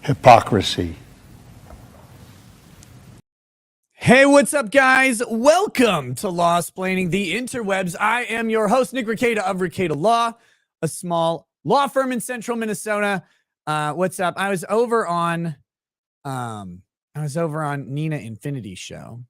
Hypocrisy. Hey, what's up, guys? Welcome to Law-Splaining the Interwebs. I am your host, Nick Rekieta of Rekieta Law, a small law firm in central Minnesota. What's up? I was over on Nina Infinity's show,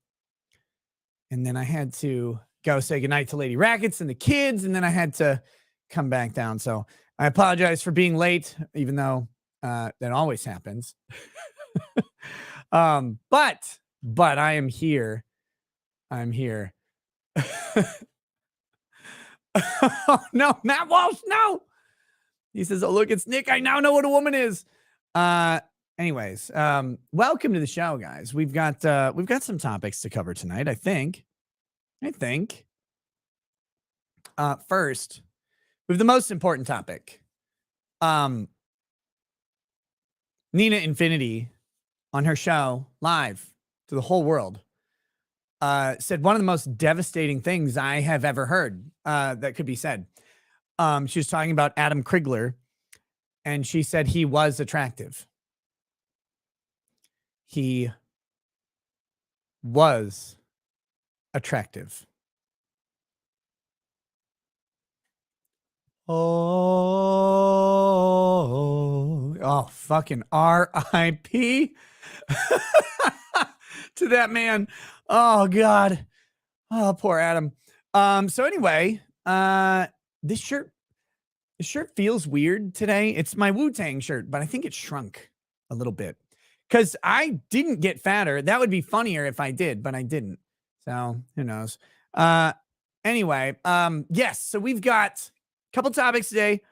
and then I had to go say goodnight to Lady Rackets and the kids, and then I had to come back down. So I apologize for being late, even though that always happens. But I am here. I'm here. Oh, no, Matt Walsh, no. He says, oh, look, it's Nick. I now know what a woman is. Anyways, welcome to the show, guys. We've got some topics to cover tonight, I think. First, we have the most important topic. Nina Infinity on her show live to the whole world said one of the most devastating things I have ever heard that could be said. She was talking about Adam Krigler, and she said he was attractive. He was attractive. Oh, fucking R.I.P. to that man. Oh, God. Oh, poor Adam. So anyway, this shirt feels weird today. It's my Wu-Tang shirt, but I think it shrunk a little bit because I didn't get fatter. That would be funnier if I did, but I didn't. So who knows? Anyway, yes. So we've got a couple topics today.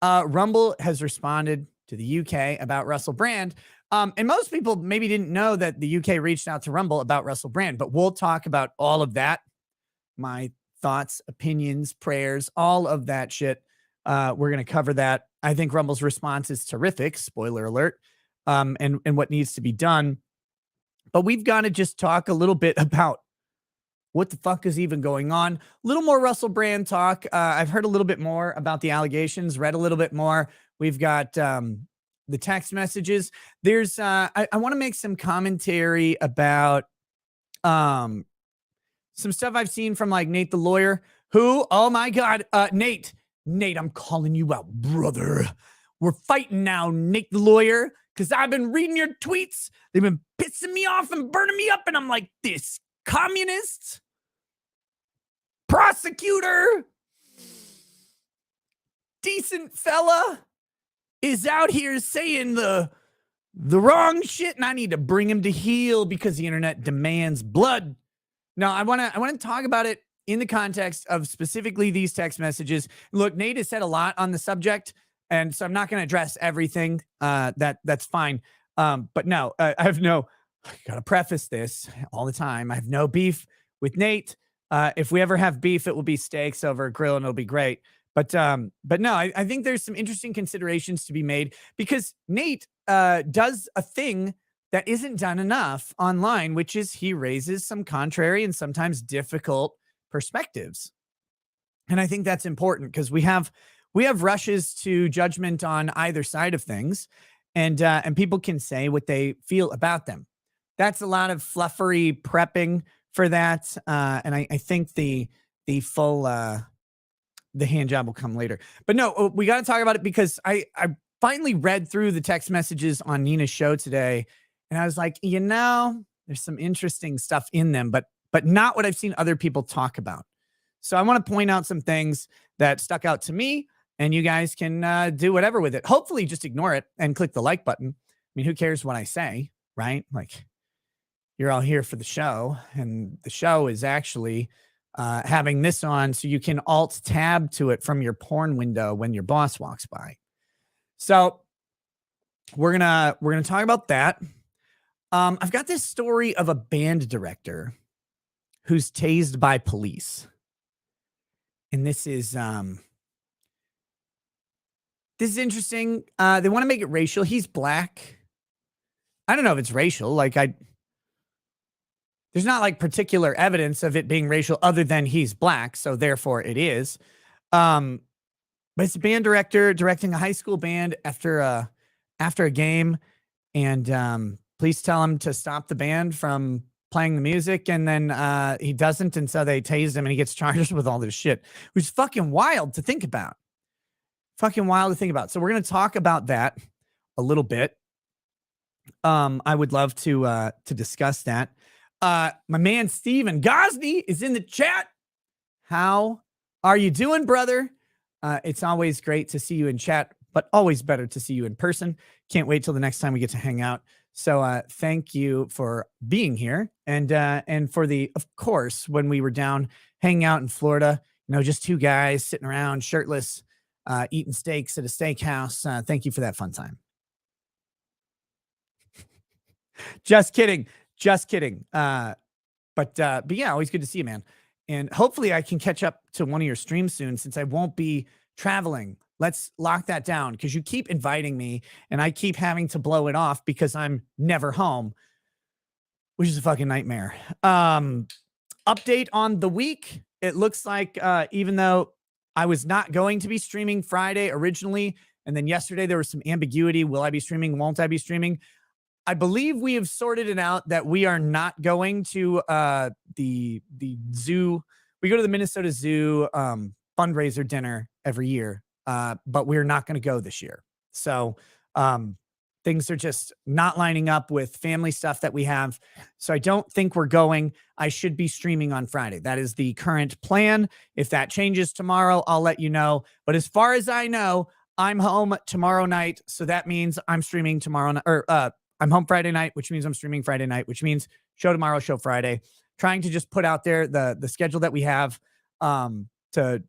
Rumble has responded to the UK about Russell Brand. And most people maybe didn't know that the UK reached out to Rumble about Russell Brand, but we'll talk about all of that. My thoughts, opinions, prayers, all of that shit. We're going to cover that. I think Rumble's response is terrific. Spoiler alert. And what needs to be done. But we've got to just talk a little bit about what the fuck is even going on. A little more Russell Brand talk. I've heard a little bit more about the allegations, read a little bit more. We've got the text messages. There's I want to make some commentary about some stuff I've seen from like Nate the lawyer, who, oh my God, Nate, I'm calling you out, brother. We're fighting now, Nate the lawyer, because I've been reading your tweets. They've been pissing me off and burning me up, and I'm like, this communist prosecutor, decent fella, is out here saying the wrong shit, and I need to bring him to heel because the internet demands blood. Now, I want to talk about it in the context of specifically these text messages. Look, Nate has said a lot on the subject, and so I'm not going to address everything. That's fine. But no, I got to preface this all the time. I have no beef with Nate. If we ever have beef, it will be steaks over a grill, and it'll be great. But no, I think there's some interesting considerations to be made because Nate does a thing that isn't done enough online, which is he raises some contrary and sometimes difficult perspectives. And I think that's important because we have rushes to judgment on either side of things, and people can say what they feel about them. That's a lot of fluffery prepping for that. And I think the full the hand job will come later. But no, we got to talk about it because I finally read through the text messages on Nina's show today, and I was like, there's some interesting stuff in them, but not what I've seen other people talk about. So I want to point out some things that stuck out to me, and you guys can do whatever with it. Hopefully just ignore it and click the like button. I mean, who cares what I say, right? Like, you're all here for the show, and the show is actually having this on so you can alt tab to it from your porn window when your boss walks by. So we're gonna talk about that. I've got this story of a band director who's tased by police, and this is interesting. They want to make it racial. He's black. I don't know if it's racial. Like, there's not like particular evidence of it being racial other than he's black, so therefore it is. But it's a band director directing a high school band after a game, and police tell him to stop the band from playing the music, and then he doesn't, and so they tased him, and he gets charged with all this shit, which is fucking wild to think about. Fucking wild to think about. So we're gonna talk about that a little bit. I would love to discuss that. My man Steven Gosney is in the chat. How are you doing, brother? It's always great to see you in chat, but always better to see you in person. Can't wait till the next time we get to hang out. So thank you for being here, and for the, of course, when we were down hanging out in Florida, just two guys sitting around shirtless, eating steaks at a steakhouse. Thank you for that fun time. Just kidding. Just kidding. But yeah, always good to see you, man. And hopefully I can catch up to one of your streams soon since I won't be traveling. Let's lock that down because you keep inviting me and I keep having to blow it off because I'm never home, which is a fucking nightmare. Update on the week. It looks like even though I was not going to be streaming Friday originally, and then yesterday there was some ambiguity. Will I be streaming? Won't I be streaming? I believe we have sorted it out that we are not going to the zoo. We go to the Minnesota Zoo fundraiser dinner every year, but we're not going to go this year. So things are just not lining up with family stuff that we have. So I don't think we're going. I should be streaming on Friday. That is the current plan. If that changes tomorrow, I'll let you know. But as far as I know, I'm home tomorrow night. So that means I'm streaming tomorrow night, or I'm home Friday night, which means I'm streaming Friday night, which means show tomorrow, show Friday. Trying to just put out there the schedule that we have to,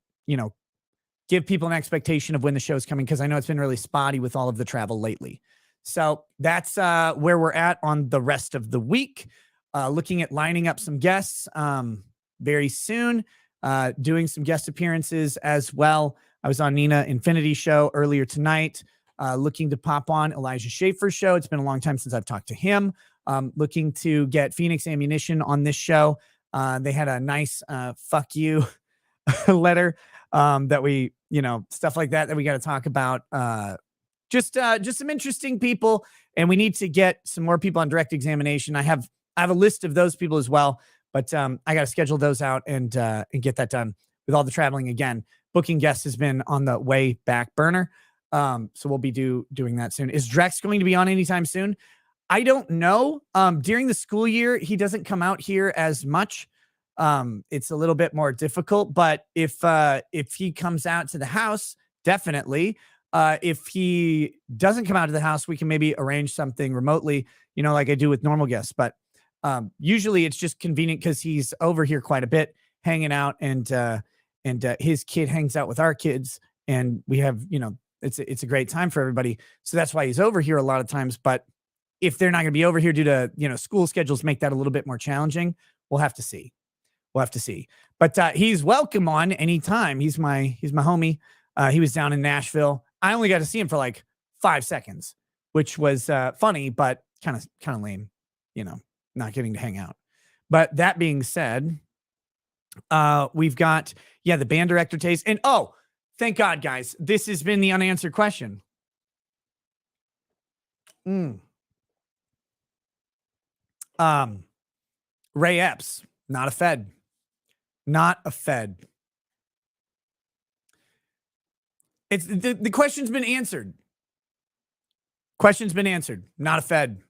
give people an expectation of when the show's coming, because I know it's been really spotty with all of the travel lately. So that's where we're at on the rest of the week. Looking at lining up some guests very soon, doing some guest appearances as well. I was on Nina Infinity's show earlier tonight. Looking to pop on Elijah Schaefer's show. It's been a long time since I've talked to him. Looking to get Phoenix Ammunition on this show. They had a nice fuck you letter that we, stuff like that we got to talk about. Just some interesting people, and we need to get some more people on direct examination. I have a list of those people as well, but I got to schedule those out and get that done. With all the traveling again, booking guests has been on the way back burner. So we'll be doing that soon. Is Drex going to be on anytime soon? I don't know. During the school year, he doesn't come out here as much. It's a little bit more difficult, but if he comes out to the house, definitely. If he doesn't come out to the house, we can maybe arrange something remotely, like I do with normal guests. But usually it's just convenient because he's over here quite a bit hanging out, and his kid hangs out with our kids, and we have, it's a great time for everybody. So that's why he's over here a lot of times. But if they're not going to be over here due to, school schedules make that a little bit more challenging, we'll have to see. But he's welcome on anytime. He's my homie. He was down in Nashville. I only got to see him for like 5 seconds, which was funny, but kind of lame, not getting to hang out. But that being said, we've got, the band director Tased. And thank God, guys, this has been the unanswered question. Ray Epps, not a Fed. Not a Fed. It's the question's been answered. Not a Fed.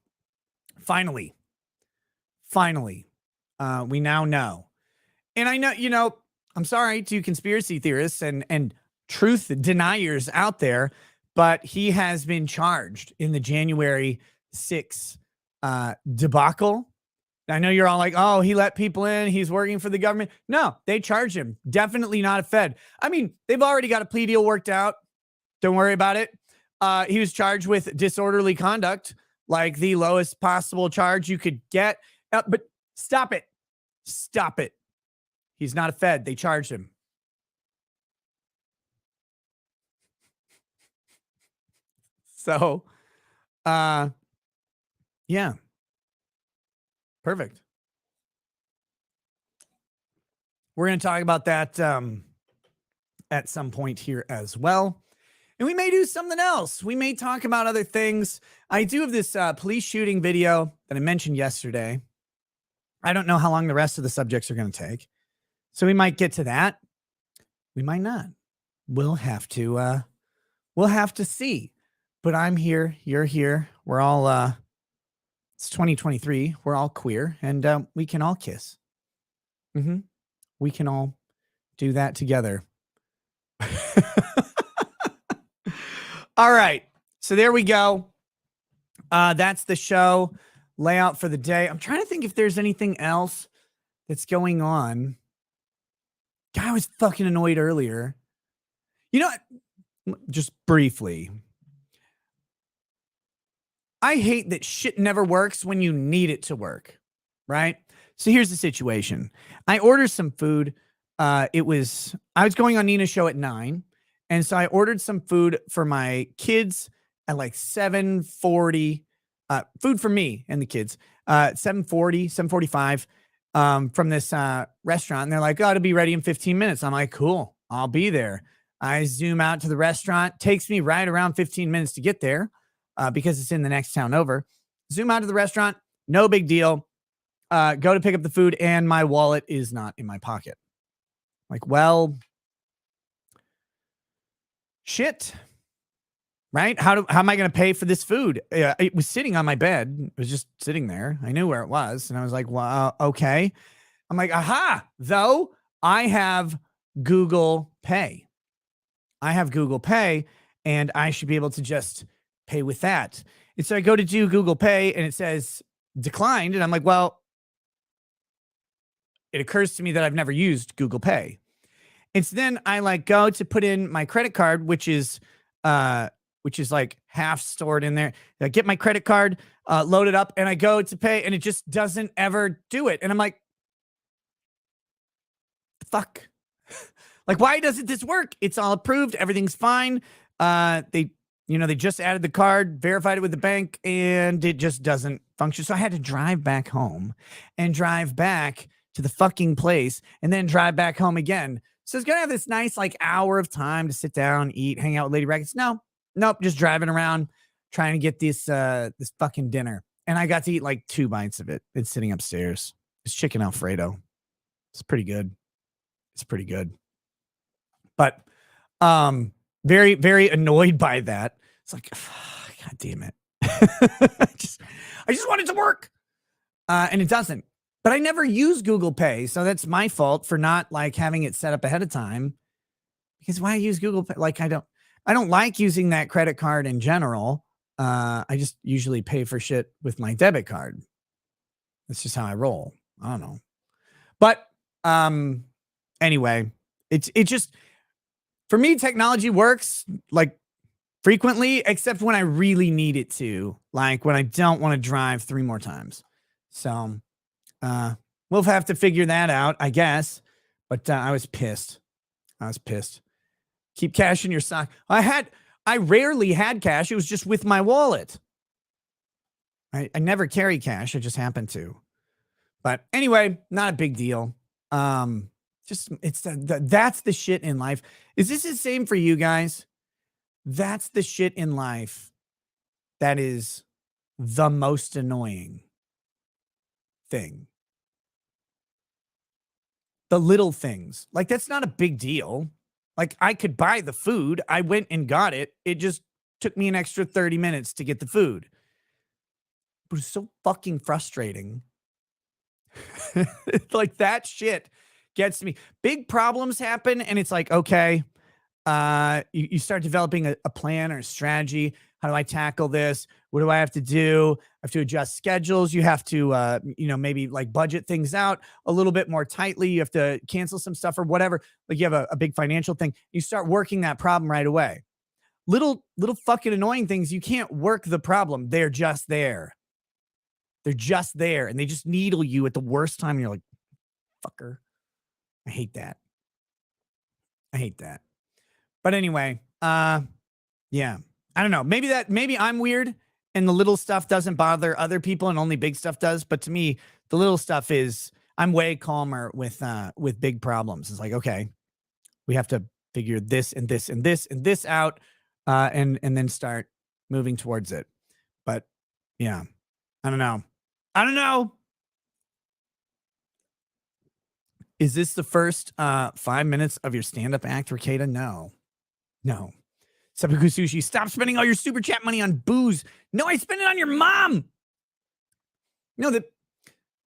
Finally, we now know. And I know, I'm sorry to conspiracy theorists and truth deniers out there, but he has been charged in the January 6th debacle. I know you're all like, oh, he let people in. He's working for the government. No, they charged him. Definitely not a Fed. I mean, they've already got a plea deal worked out. Don't worry about it. He was charged with disorderly conduct, like the lowest possible charge you could get. But stop it. He's not a Fed. They charged him. So, yeah. Perfect. We're going to talk about that at some point here as well. And we may do something else. We may talk about other things. I do have this police shooting video that I mentioned yesterday. I don't know how long the rest of the subjects are going to take. So we might get to that. We might not. We'll have to see. But I'm here, you're here. We're all it's 2023. We're all queer and we can all kiss. We can all do that together. All right. So there we go. That's the show layout for the day. I'm trying to think if there's anything else that's going on. God, I was fucking annoyed earlier. You know, just briefly, I hate that shit never works when you need it to work, right? So here's the situation. I ordered some food. I was going on Nina's show at 9. And so I ordered some food for my kids at like 7:40, food for me and the kids, 7:45 from this restaurant. And they're like, oh, it'll be ready in 15 minutes. I'm like, cool, I'll be there. I zoom out to the restaurant. Takes me right around 15 minutes to get there because it's in the next town over. Zoom out to the restaurant. No big deal. Go to pick up the food and my wallet is not in my pocket. Like, well, shit, right? How am I going to pay for this food? It was sitting on my bed. It was just sitting there. I knew where it was. And I was like, well, okay. I'm like, aha, though I have Google Pay. I have Google Pay and I should be able to just pay with that. And so I go to do Google Pay and it says declined. And I'm like, well, it occurs to me that I've never used Google Pay. And so then I like go to put in my credit card, which is like half stored in there. I get my credit card, load it up, and I go to pay, and it just doesn't ever do it. And I'm like, fuck. Like, why doesn't this work? It's all approved. Everything's fine. They just added the card, verified it with the bank, and it just doesn't function. So I had to drive back home and drive back to the fucking place and then drive back home again. So it's going to have this nice like hour of time to sit down, eat, hang out with Lady Rackets. Nope. Just driving around trying to get this fucking dinner. And I got to eat like 2 bites of it. It's sitting upstairs. It's chicken Alfredo. It's pretty good. But very, very annoyed by that. It's like, God damn it. I just want it to work. And it doesn't. But I never use Google Pay, so that's my fault for not like having it set up ahead of time. Because why use Google Pay? Like I don't like using that credit card in general. I just usually pay for shit with my debit card. That's just how I roll. I don't know. But anyway, it just for me technology works like frequently, except when I really need it to, like when I don't want to drive 3 more times. So we'll have to figure that out, I guess. But I was pissed. Keep cash in your sock. I rarely had cash. It was just with my wallet. I never carry cash. I just happen to. But anyway, not a big deal. That's the shit in life. Is this the same for you guys? That's the shit in life that is the most annoying thing. The little things. Like, that's not a big deal. Like, I could buy the food. I went and got it. It just took me an extra 30 minutes to get the food. But it's so fucking frustrating. Like, that shit gets me. Big problems happen, and it's like, okay, you start developing a plan or a strategy. How do I tackle this? What do I have to do? I have to adjust schedules. You have to, maybe like budget things out a little bit more tightly. You have to cancel some stuff or whatever. Like you have a big financial thing. You start working that problem right away. Little fucking annoying things. You can't work the problem. They're just there. And they just needle you at the worst time. And you're like, fucker. I hate that. But anyway, yeah. I don't know. Maybe I'm weird and the little stuff doesn't bother other people and only big stuff does. But to me, the little stuff is, I'm way calmer with big problems. It's like, okay, we have to figure this and this and this and this out, and then start moving towards it. But yeah, I don't know. I don't know. Is this the first 5 minutes of your stand-up act, Ricada? No. No. Seppuku Sushi, stop spending all your super chat money on booze. No, I spend it on your mom. No, the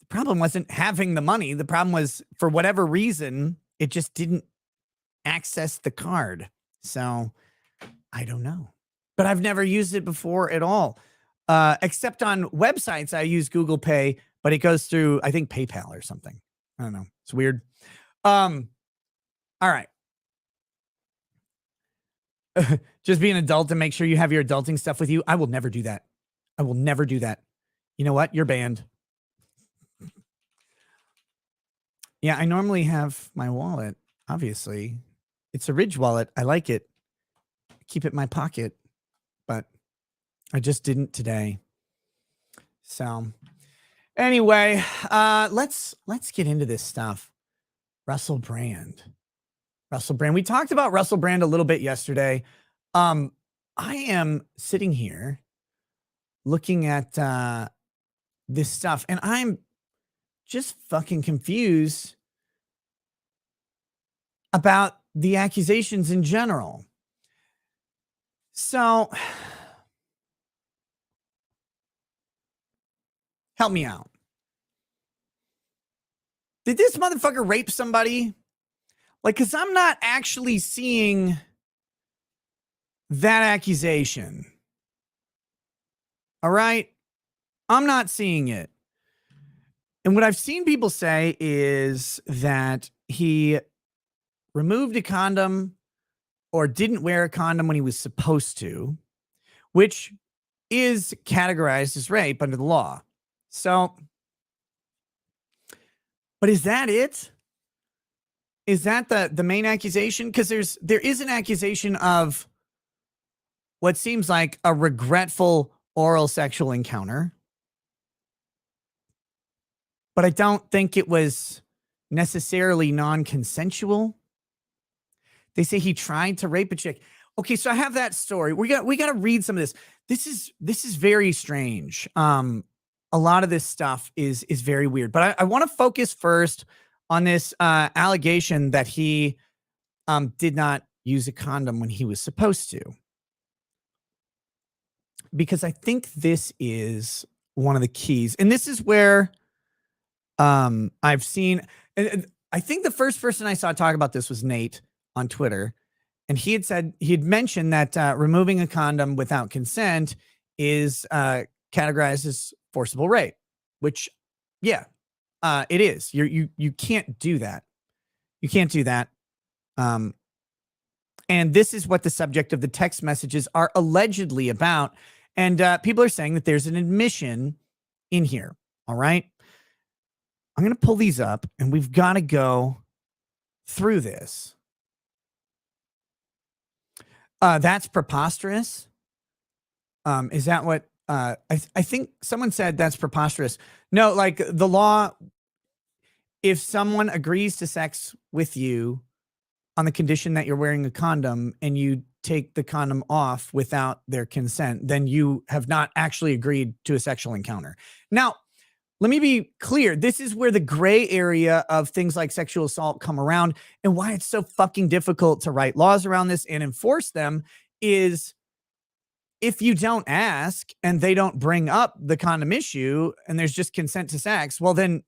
problem wasn't having the money. The problem was, for whatever reason, it just didn't access the card. So I don't know. But I've never used it before at all. Except on websites, I use Google Pay, but it goes through, I think, PayPal or something. I don't know. It's weird. All right. Just be an adult and make sure you have your adulting stuff with you. I will never do that. I will never do that. You know what? You're banned. Yeah, I normally have my wallet, obviously. It's a Ridge wallet. I like it. Keep it in my pocket, but I just didn't today. So anyway, let's get into this stuff. Russell Brand. We talked about Russell Brand a little bit yesterday. I am sitting here looking at this stuff, and I'm just fucking confused about the accusations in general. So help me out. Did this motherfucker rape somebody? Like, because I'm not actually seeing that accusation. All right? I'm not seeing it. And what I've seen people say is that he removed a condom or didn't wear a condom when he was supposed to, which is categorized as rape under the law. So, but is that it? Is that the main accusation? Because there is an accusation of what seems like a regretful oral sexual encounter. But I don't think it was necessarily non-consensual. They say he tried to rape a chick. Okay, so I have that story. We got to read some of this. This is very strange. A lot of this stuff is very weird. But I want to focus first on this allegation that he did not use a condom when he was supposed to. Because I think this is one of the keys. And this is where I've seen, and I think the first person I saw talk about this was Nate on Twitter. And he had mentioned that removing a condom without consent is categorized as forcible rape, which, yeah, it is. You can't do that. You can't do that. And this is what the subject of the text messages are allegedly about. And people are saying that there's an admission in here. All right. I'm going to pull these up and we've got to go through this. That's preposterous. Is that what I think someone said that's preposterous? No, like the law, if someone agrees to sex with you on the condition that you're wearing a condom and you take the condom off without their consent, then you have not actually agreed to a sexual encounter. Now, let me be clear. This is where the gray area of things like sexual assault come around, and why it's so fucking difficult to write laws around this and enforce them is if you don't ask and they don't bring up the condom issue and there's just consent to sex, well, then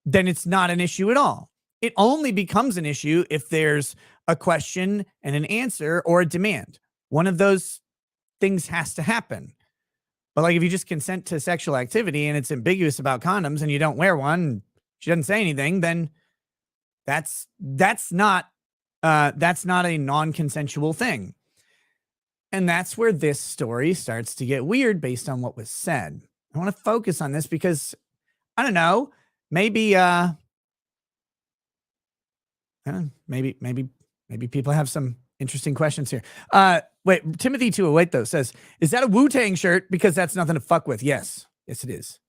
it's not an issue at all. It only becomes an issue if there's a question and an answer or a demand. One of those things has to happen. But like if you just consent to sexual activity and it's ambiguous about condoms and you don't wear one, she doesn't say anything, then that's not a non-consensual thing. And that's where this story starts to get weird based on what was said. I want to focus on this because I don't know, maybe maybe people have some interesting questions here. Wait, Timothy 208 though says, is that a Wu-Tang shirt? Because that's nothing to fuck with. Yes, it is.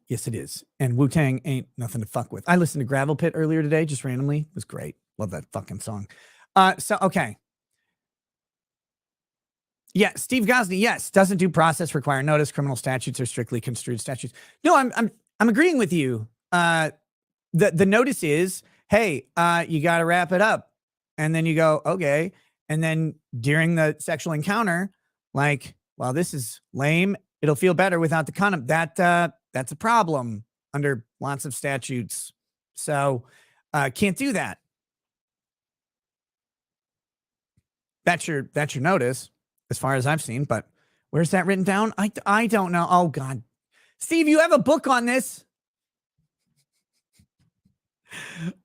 Yes, it is. And Wu-Tang ain't nothing to fuck with. I listened to Gravel Pit earlier today, just randomly. It was great. Love that fucking song. Okay. Yeah, Steve Gosney, yes. Doesn't due process require notice? Criminal statutes are strictly construed statutes. No, I'm agreeing with you. The notice is, hey, you got to wrap it up. And then you go, okay. And then during the sexual encounter, like, well, this is lame. It'll feel better without the condom. That's a problem under lots of statutes. So can't do that. That's your notice, as far as I've seen. But where's that written down? I don't know. Oh God, Steve, you have a book on this.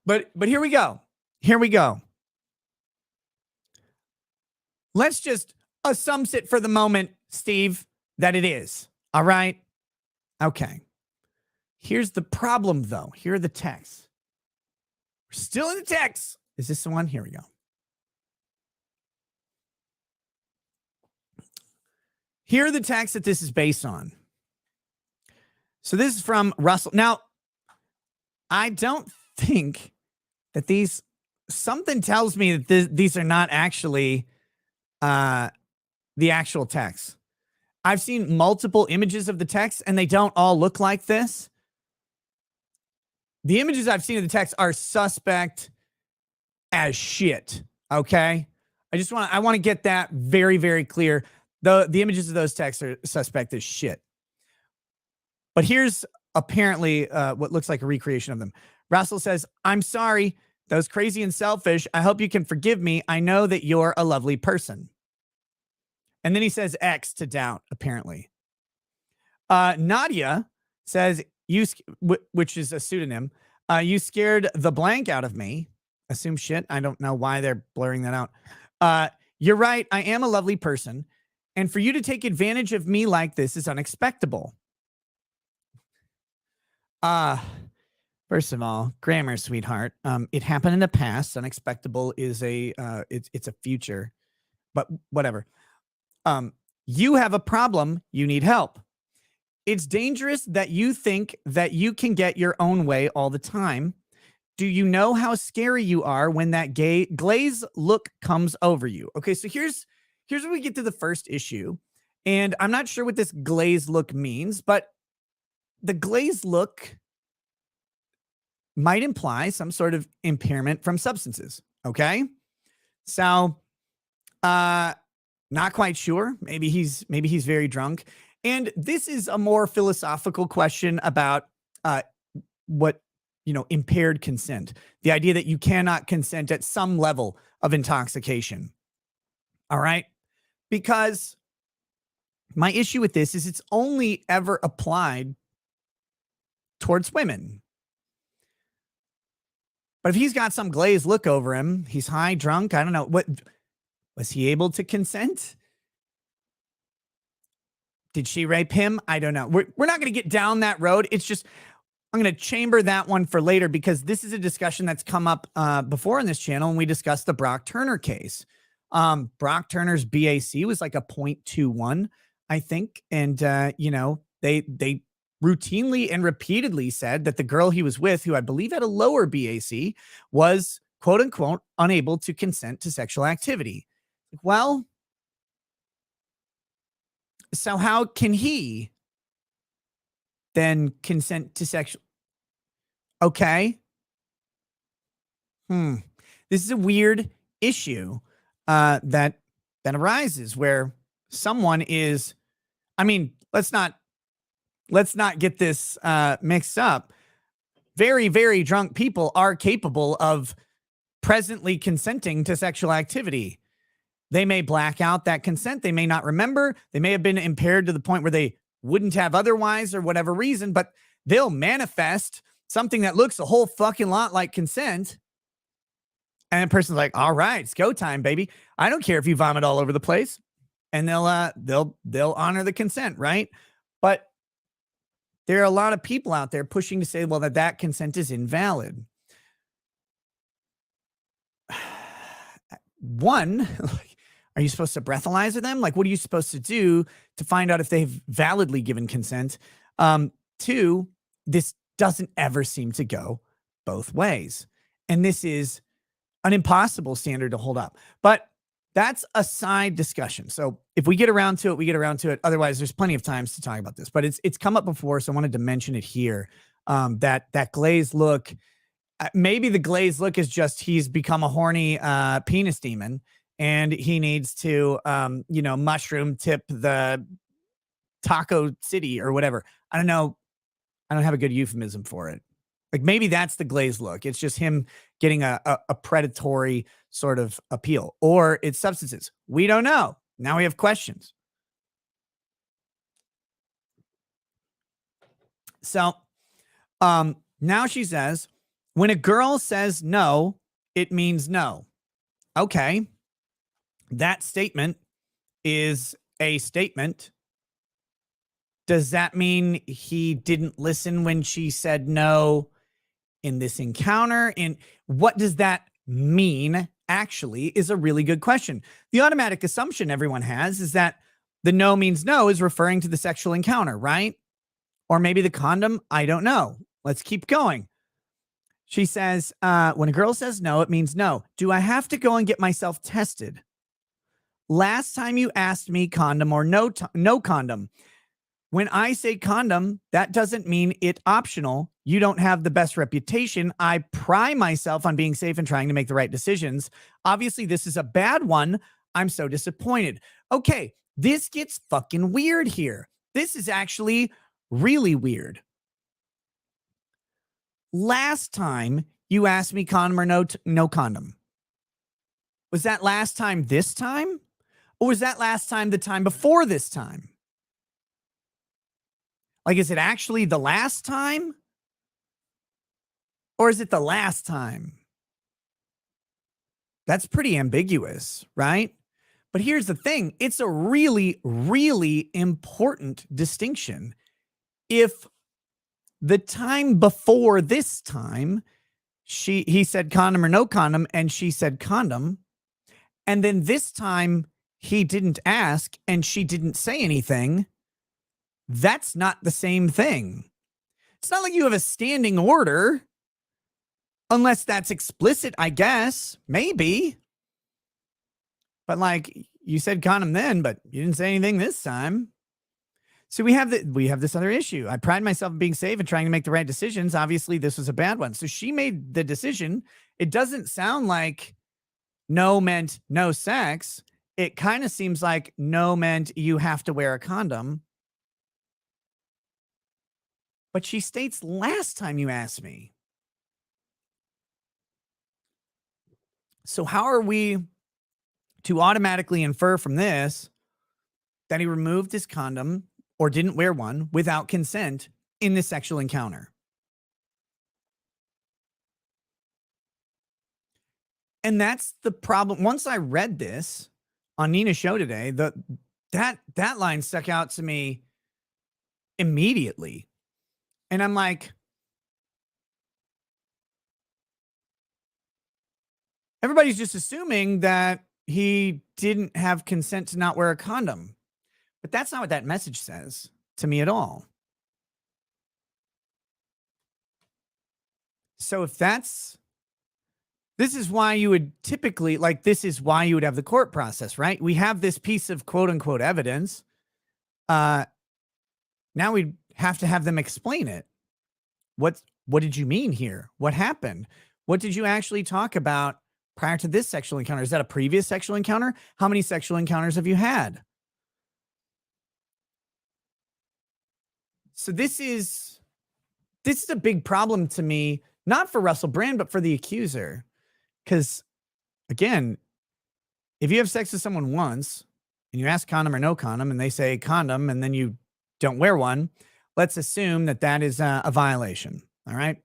But here we go. Here we go. Let's just assume it for the moment, Steve, that it is. All right. Okay. Here's the problem, though. Here are the texts. We're still in the text. Is this the one? Here we go. Here are the texts that this is based on. So this is from Russell. Now, I don't think that something tells me that these are not actually the actual text. I've seen multiple images of the text and they don't all look like this. The images I've seen of the text are suspect as shit. Okay. I want to get that very, very clear. The images of those texts are suspect as shit. But here's apparently what looks like a recreation of them. Russell says, I'm sorry. That was crazy and selfish. I hope you can forgive me. I know that you're a lovely person. And then he says X to doubt, apparently. Nadia says, which is a pseudonym, you scared the blank out of me. Assume shit. I don't know why they're blurring that out. You're right. I am a lovely person. And for you to take advantage of me like this is unexpectable. First of all, grammar, sweetheart. It happened in the past. Unexpectable is it's a future, but whatever. You have a problem. You need help. It's dangerous that you think that you can get your own way all the time. Do you know how scary you are when that glaze look comes over you? Okay, so here's where we get to the first issue. And I'm not sure what this glaze look means, but the glaze look might imply some sort of impairment from substances. Okay. So, not quite sure. Maybe he's very drunk. And this is a more philosophical question about, what, impaired consent. The idea that you cannot consent at some level of intoxication. All right. Because my issue with this is it's only ever applied towards women. But if he's got some glazed look over him, he's high, drunk, I don't know. What was he able to consent? Did she rape him? I don't know. We're not going to get down that road. It's just, I'm going to chamber that one for later because this is a discussion that's come up before in this channel, and we discussed the Brock Turner case. Brock Turner's BAC was like a 0.21, I think. And, they routinely and repeatedly said that the girl he was with, who I believe had a lower BAC, was quote unquote unable to consent to sexual activity. Well, so how can he then consent to sexual? Okay. This is a weird issue that arises where someone is, let's not get this mixed up. Very, very drunk people are capable of presently consenting to sexual activity. They may black out that consent. They may not remember. They may have been impaired to the point where they wouldn't have otherwise or whatever reason, but they'll manifest something that looks a whole fucking lot like consent. And a person's like, all right, it's go time, baby. I don't care if you vomit all over the place. And they'll honor the consent, right? But there are a lot of people out there pushing to say, well, that consent is invalid. One, are you supposed to breathalyzer them? Like, what are you supposed to do to find out if they've validly given consent? Two, this doesn't ever seem to go both ways. And this is an impossible standard to hold up. But that's a side discussion. So if we get around to it, we get around to it. Otherwise, there's plenty of times to talk about this. But it's come up before, so I wanted to mention it here. That glazed look, maybe the glazed look is just he's become a horny penis demon, and he needs to mushroom tip the Taco City or whatever. I don't know. I don't have a good euphemism for it. Like maybe that's the glazed look. It's just him getting a predatory sort of appeal, or it's substances. We don't know. Now we have questions. So now she says, when a girl says no, it means no. Okay. That statement is a statement. Does that mean he didn't listen when she said no in this encounter? And what does that mean actually is a really good question. The automatic assumption everyone has is that the no means no is referring to the sexual encounter, right? Or maybe the condom. I don't know. Let's keep going. She says, when a girl says no, it means no. Do I have to go and get myself tested? Last time you asked me condom or no condom. When I say condom, that doesn't mean it optional. You don't have the best reputation. I pride myself on being safe and trying to make the right decisions. Obviously, this is a bad one. I'm so disappointed. Okay, this gets fucking weird here. This is actually really weird. Last time you asked me condom or no condom. Was that last time this time? Or was that last time the time before this time? Like, is it actually the last time? Or is it the last time? That's pretty ambiguous, right? But here's the thing. It's a really, really important distinction. If the time before this time, he said condom or no condom, and she said condom, and then this time he didn't ask and she didn't say anything, that's not the same thing. It's not like you have a standing order, unless that's explicit, I guess. Maybe. But like, you said condom then, but you didn't say anything this time. So we have this other issue. I pride myself in being safe and trying to make the right decisions. Obviously, this was a bad one. So she made the decision. It doesn't sound like no meant no sex. It kind of seems like no meant you have to wear a condom. But she states last time you asked me. So how are we to automatically infer from this that he removed his condom or didn't wear one without consent in this sexual encounter? And that's the problem. Once I read this on Nina's show today, that line stuck out to me immediately. And I'm like, everybody's just assuming that he didn't have consent to not wear a condom. But that's not what that message says to me at all. So if this is why you would typically, this is why you would have the court process, right? We have this piece of quote unquote evidence. Now we have to have them explain it. What did you mean here? What happened? What did you actually talk about prior to this sexual encounter? Is that a previous sexual encounter? How many sexual encounters have you had? So this is a big problem to me, not for Russell Brand, but for the accuser. Because again, if you have sex with someone once and you ask condom or no condom and they say condom and then you don't wear one, let's assume that is a violation. All right.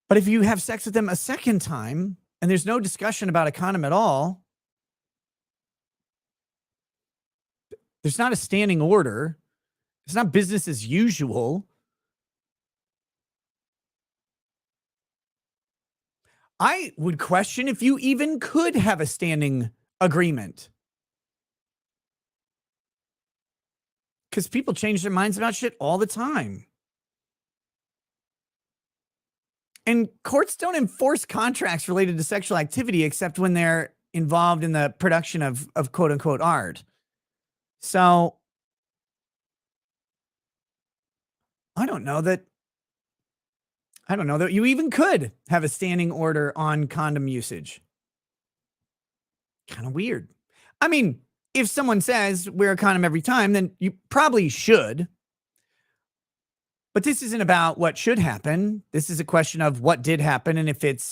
But if you have sex with them a second time and there's no discussion about a condom at all, there's not a standing order. It's not business as usual. I would question if you even could have a standing agreement. Because people change their minds about shit all the time. And courts don't enforce contracts related to sexual activity except when they're involved in the production of quote unquote art. So I don't know that you even could have a standing order on condom usage. Kind of weird. I mean, if someone says wear a condom every time, then you probably should. But this isn't about what should happen. This is a question of what did happen and if it's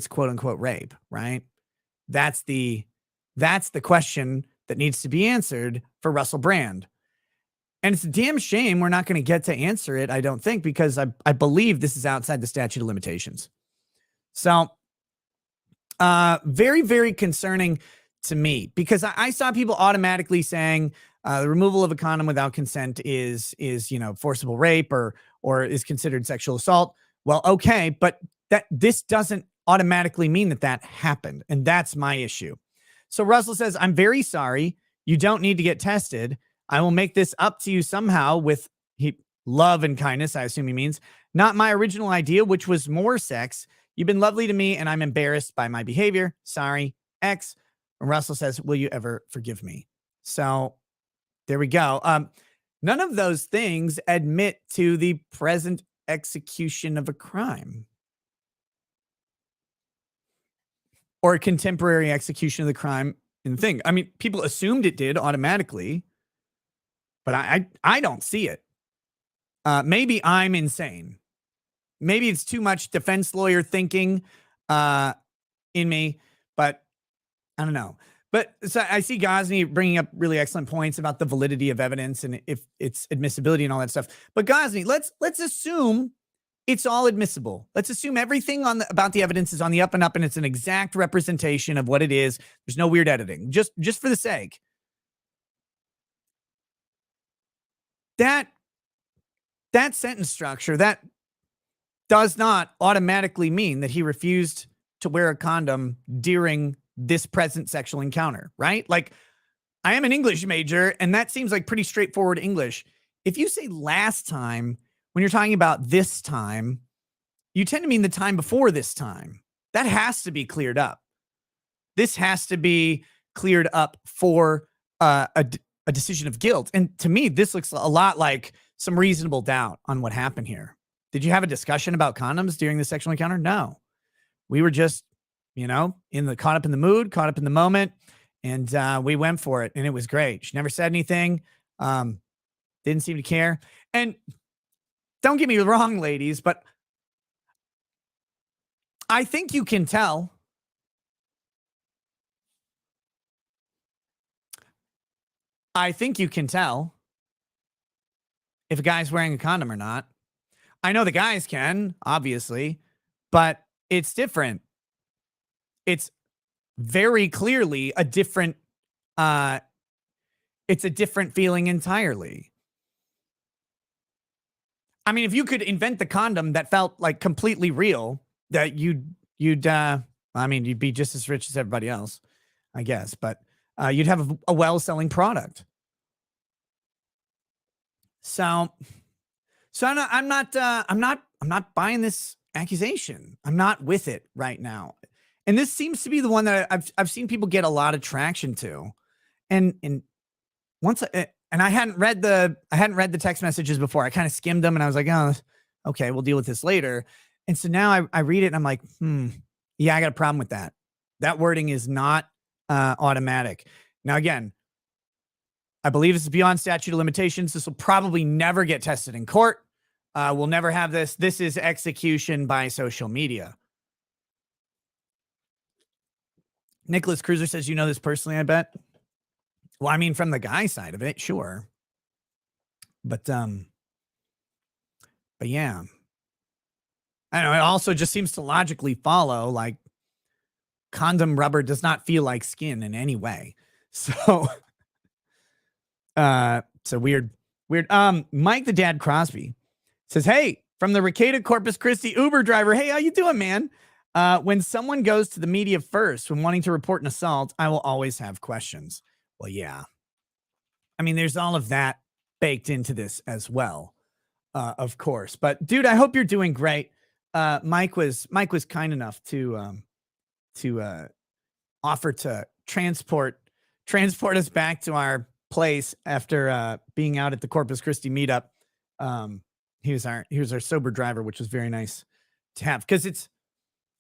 quote unquote rape, right? That's the question that needs to be answered for Russell Brand. And it's a damn shame we're not going to get to answer it, I don't think, because I believe this is outside the statute of limitations. So very, very concerning to me, because I saw people automatically saying the removal of a condom without consent is forcible rape or is considered sexual assault. Well, okay, but this doesn't automatically mean that happened, and that's my issue. So Russell says, "I'm very sorry. You don't need to get tested. I will make this up to you somehow with love and kindness." I assume he means not my original idea, which was more sex. You've been lovely to me, and I'm embarrassed by my behavior. Sorry, X. And Russell says, "Will you ever forgive me?" So there we go. None of those things admit to the present execution of a crime or a contemporary execution of the crime in the thing. I mean, people assumed it did automatically, but I don't see it. Maybe I'm insane. Maybe it's too much defense lawyer thinking in me, but I don't know. But so I see Ghazni bringing up really excellent points about the validity of evidence and if it's admissibility and all that stuff. But Ghazni, let's assume it's all admissible. Let's assume everything about the evidence is on the up and up, and it's an exact representation of what it is. There's no weird editing. Just for the sake. That sentence structure, that does not automatically mean that he refused to wear a condom during this present sexual encounter, right? Like, I am an English major, and that seems like pretty straightforward English. If you say last time, when you're talking about this time, you tend to mean the time before this time. That has to be cleared up. This has to be cleared up for a decision of guilt. And to me, this looks a lot like some reasonable doubt on what happened here. Did you have a discussion about condoms during the sexual encounter? No. We were just, caught up in the mood, caught up in the moment, and we went for it, and it was great. She never said anything, didn't seem to care. And don't get me wrong, ladies, but I think you can tell. I think you can tell if a guy's wearing a condom or not. I know the guys can, obviously, but it's different. It's very clearly a different, it's a different feeling entirely. I mean, if you could invent the condom that felt like completely real, that you'd be just as rich as everybody else, I guess, but you'd have a well-selling product. So I'm not buying this accusation. I'm not with it right now. And this seems to be the one that I've seen people get a lot of traction to. And once I hadn't read the text messages before. I kind of skimmed them and I was like, "Oh, okay, we'll deal with this later." And so now I read it and I'm like, yeah, I got a problem with that. That wording is not automatic. Now, again, I believe this is beyond statute of limitations. This will probably never get tested in court. We'll never have this. This is execution by social media. Nicholas Cruiser says, "You know this personally, I bet." Well, I mean, from the guy side of it, sure. But yeah. I don't know. It also just seems to logically follow, like, condom rubber does not feel like skin in any way. So, so weird. Mike the Dad Crosby says, "Hey, from the Recated Corpus Christi Uber driver. Hey, how you doing, man? When someone goes to the media first when wanting to report an assault, I will always have questions." Well, yeah. I mean, there's all of that baked into this as well, of course. But dude, I hope you're doing great. Mike was kind enough to offer to transport us back to our place after being out at the Corpus Christi meetup. He was our sober driver, which was very nice to have, because it's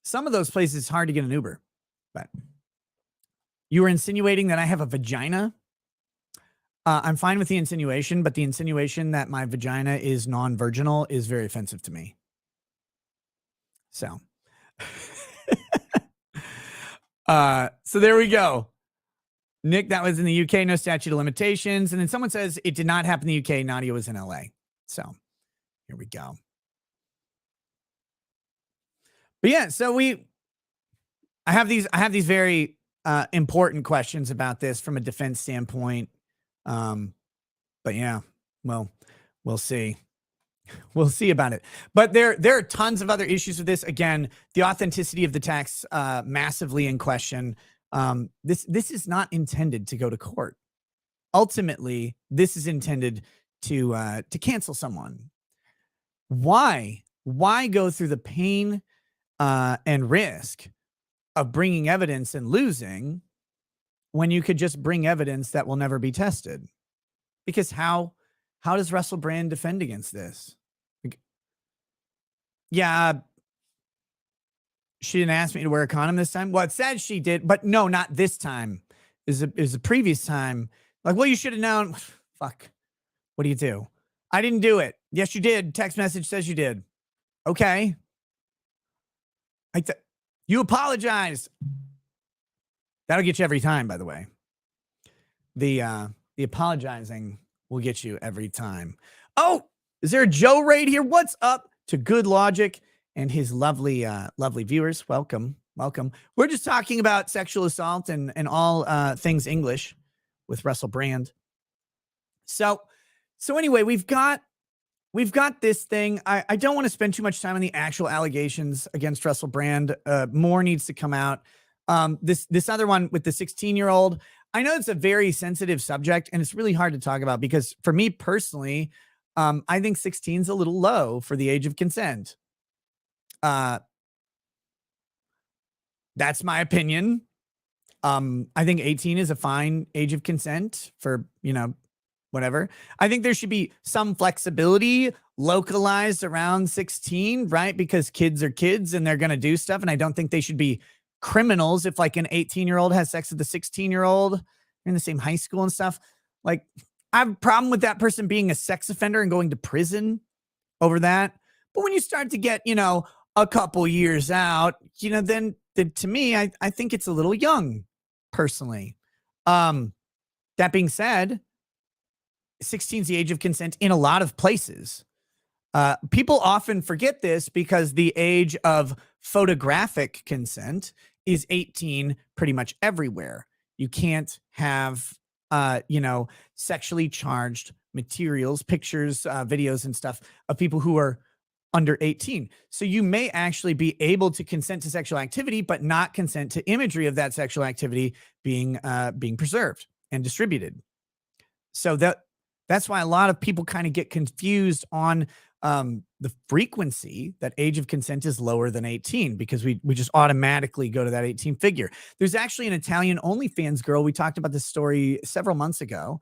some of those places it's hard to get an Uber. But you were insinuating that I have a vagina. I'm fine with the insinuation, but the insinuation that my vagina is non-virginal is very offensive to me. So, so there we go. Nick, that was in the UK, no statute of limitations. And then someone says it did not happen in the UK. Nadia was in LA. So here we go. But yeah, so I have these very important questions about this from a defense standpoint. But yeah, well, we'll see. We'll see about it. But there are tons of other issues with this. Again, the authenticity of the text massively in question. This is not intended to go to court. Ultimately, this is intended to cancel someone. Why go through the pain and risk of bringing evidence and losing when you could just bring evidence that will never be tested? Because how does Russell Brand defend against this? Yeah, she didn't ask me to wear a condom this time. Well, it said she did, but no, not this time. Is the previous time. Like, well, you should have known. Fuck. What do you do? I didn't do it. Yes, you did. Text message says you did. Okay. You apologize. That'll get you every time, by the way. The apologizing will get you every time. Oh, is there a Joe raid here? What's up to Good Logic and his lovely viewers? Welcome. We're just talking about sexual assault and all things English with Russell Brand. So anyway, we've got this thing. I don't want to spend too much time on the actual allegations against Russell Brand. More needs to come out. This other one with the 16-year-old, I know it's a very sensitive subject and it's really hard to talk about because for me personally, I think 16 is a little low for the age of consent. That's my opinion. I think 18 is a fine age of consent for, whatever. I think there should be some flexibility localized around 16, right? Because kids are kids and they're going to do stuff. And I don't think they should be criminals if like an 18-year-old has sex with a 16-year-old in the same high school and stuff. Like, I have a problem with that person being a sex offender and going to prison over that. But when you start to get, a couple years out, then to me, I think it's a little young personally. That being said, 16 is the age of consent in a lot of places. People often forget this because the age of photographic consent is 18 pretty much everywhere. You can't have, sexually charged materials, pictures, videos and stuff of people who are under 18. So you may actually be able to consent to sexual activity, but not consent to imagery of that sexual activity being preserved and distributed. So that's why a lot of people kind of get confused on the frequency that age of consent is lower than 18 because we just automatically go to that 18 figure. There's actually an Italian OnlyFans girl. We talked about this story several months ago.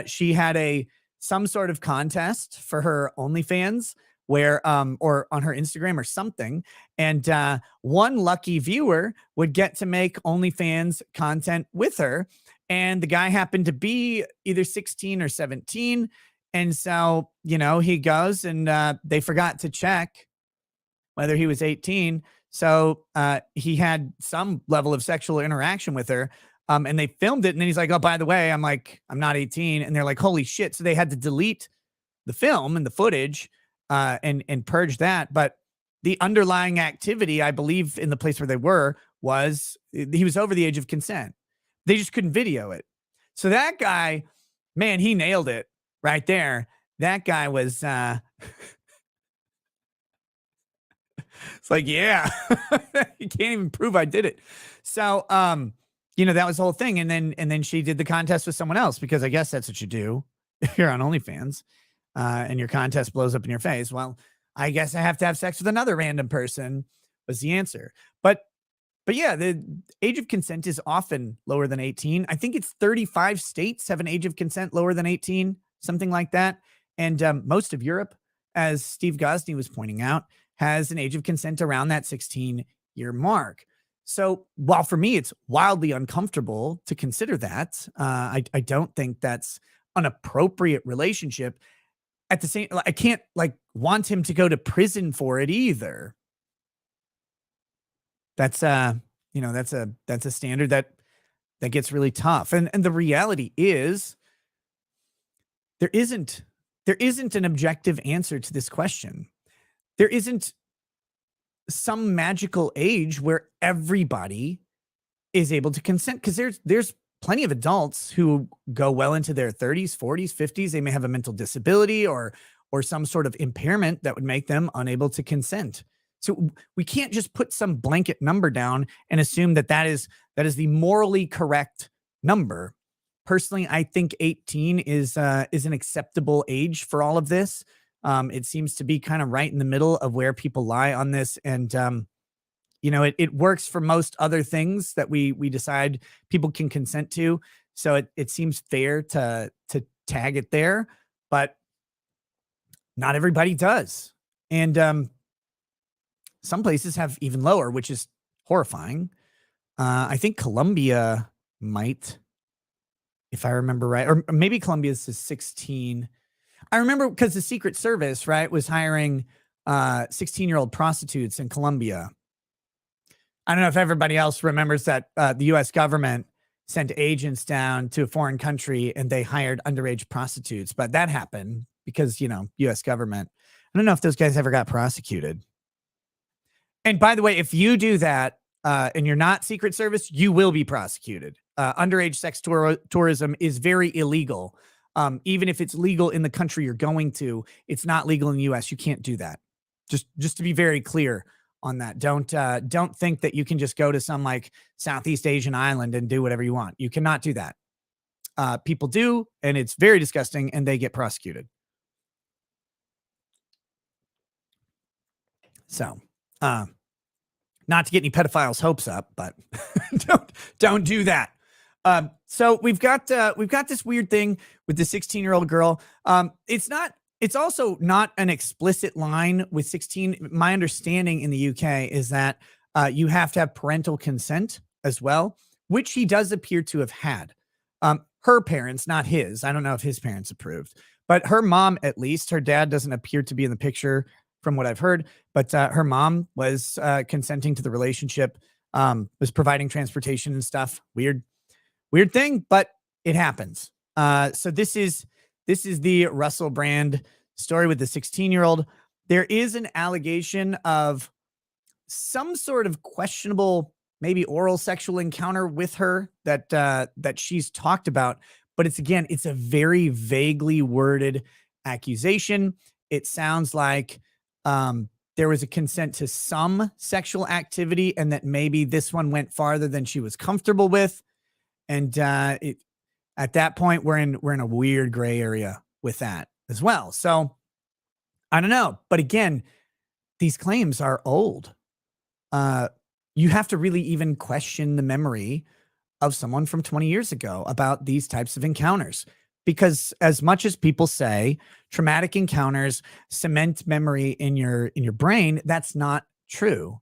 She had some sort of contest for her OnlyFans where or on her Instagram or something. And one lucky viewer would get to make OnlyFans content with her. And the guy happened to be either 16 or 17. And so, he goes and they forgot to check whether he was 18. So he had some level of sexual interaction with her. And they filmed it. And then he's like, oh, by the way, I'm not 18. And they're like, holy shit. So they had to delete the film and the footage and purge that. But the underlying activity, I believe, in the place where they were was he was over the age of consent. They just couldn't video it. So that guy, man, he nailed it right there. That guy was, it's like, yeah, you can't even prove I did it. So, that was the whole thing. And then she did the contest with someone else because I guess that's what you do if you're on OnlyFans, and your contest blows up in your face, well, I guess I have to have sex with another random person was the answer. But yeah, the age of consent is often lower than 18. I think it's 35 states have an age of consent lower than 18, something like that. And most of Europe, as Steve Gosney was pointing out, has an age of consent around that 16-year mark. So while for me it's wildly uncomfortable to consider that, I don't think that's an appropriate relationship. At the same, I can't like want him to go to prison for it either. That's that's a standard that gets really tough. And the reality is there isn't there isn't an objective answer to this question. There isn't some magical age where everybody is able to consent because there's plenty of adults who go well into their 30s, 40s, 50s. They may have a mental disability or some sort of impairment that would make them unable to consent. So we can't just put some blanket number down and assume that that is the morally correct number. Personally, I think 18 is an acceptable age for all of this. It seems to be kind of right in the middle of where people lie on this, and it works for most other things that we decide people can consent to. So it seems fair to tag it there, but not everybody does. And some places have even lower, which is horrifying. I think Colombia might, if I remember right, or maybe Colombia's is 16. I remember because the Secret Service, right, was hiring 16-year-old prostitutes in Colombia. I don't know if everybody else remembers that the U.S. government sent agents down to a foreign country and they hired underage prostitutes, but that happened because, U.S. government. I don't know if those guys ever got prosecuted. And by the way, if you do that and you're not Secret Service, you will be prosecuted. Underage sex tourism is very illegal. Even if it's legal in the country you're going to, it's not legal in the U.S. You can't do that. Just to be very clear on that. Don't think that you can just go to some like Southeast Asian island and do whatever you want. You cannot do that. People do, and it's very disgusting, and they get prosecuted. So, not to get any pedophiles' hopes up, but don't do that. So we've got this weird thing with the 16-year-old girl. It's also not an explicit line with 16. My understanding in the UK is that you have to have parental consent as well, which he does appear to have had. Her parents, not his. I don't know if his parents approved, but her mom, at least. Her dad doesn't appear to be in the picture from what I've heard, but her mom was consenting to the relationship, was providing transportation and stuff. Weird thing, but it happens. So this is the Russell Brand story with the 16-year-old. There is an allegation of some sort of questionable, maybe oral sexual encounter with her that she's talked about, but it's a very vaguely worded accusation. It sounds like there was a consent to some sexual activity and that maybe this one went farther than she was comfortable with. And at that point, we're in a weird gray area with that as well. So I don't know. But again, these claims are old. You have to really even question the memory of someone from 20 years ago about these types of encounters. Because as much as people say traumatic encounters cement memory in your brain, that's not true.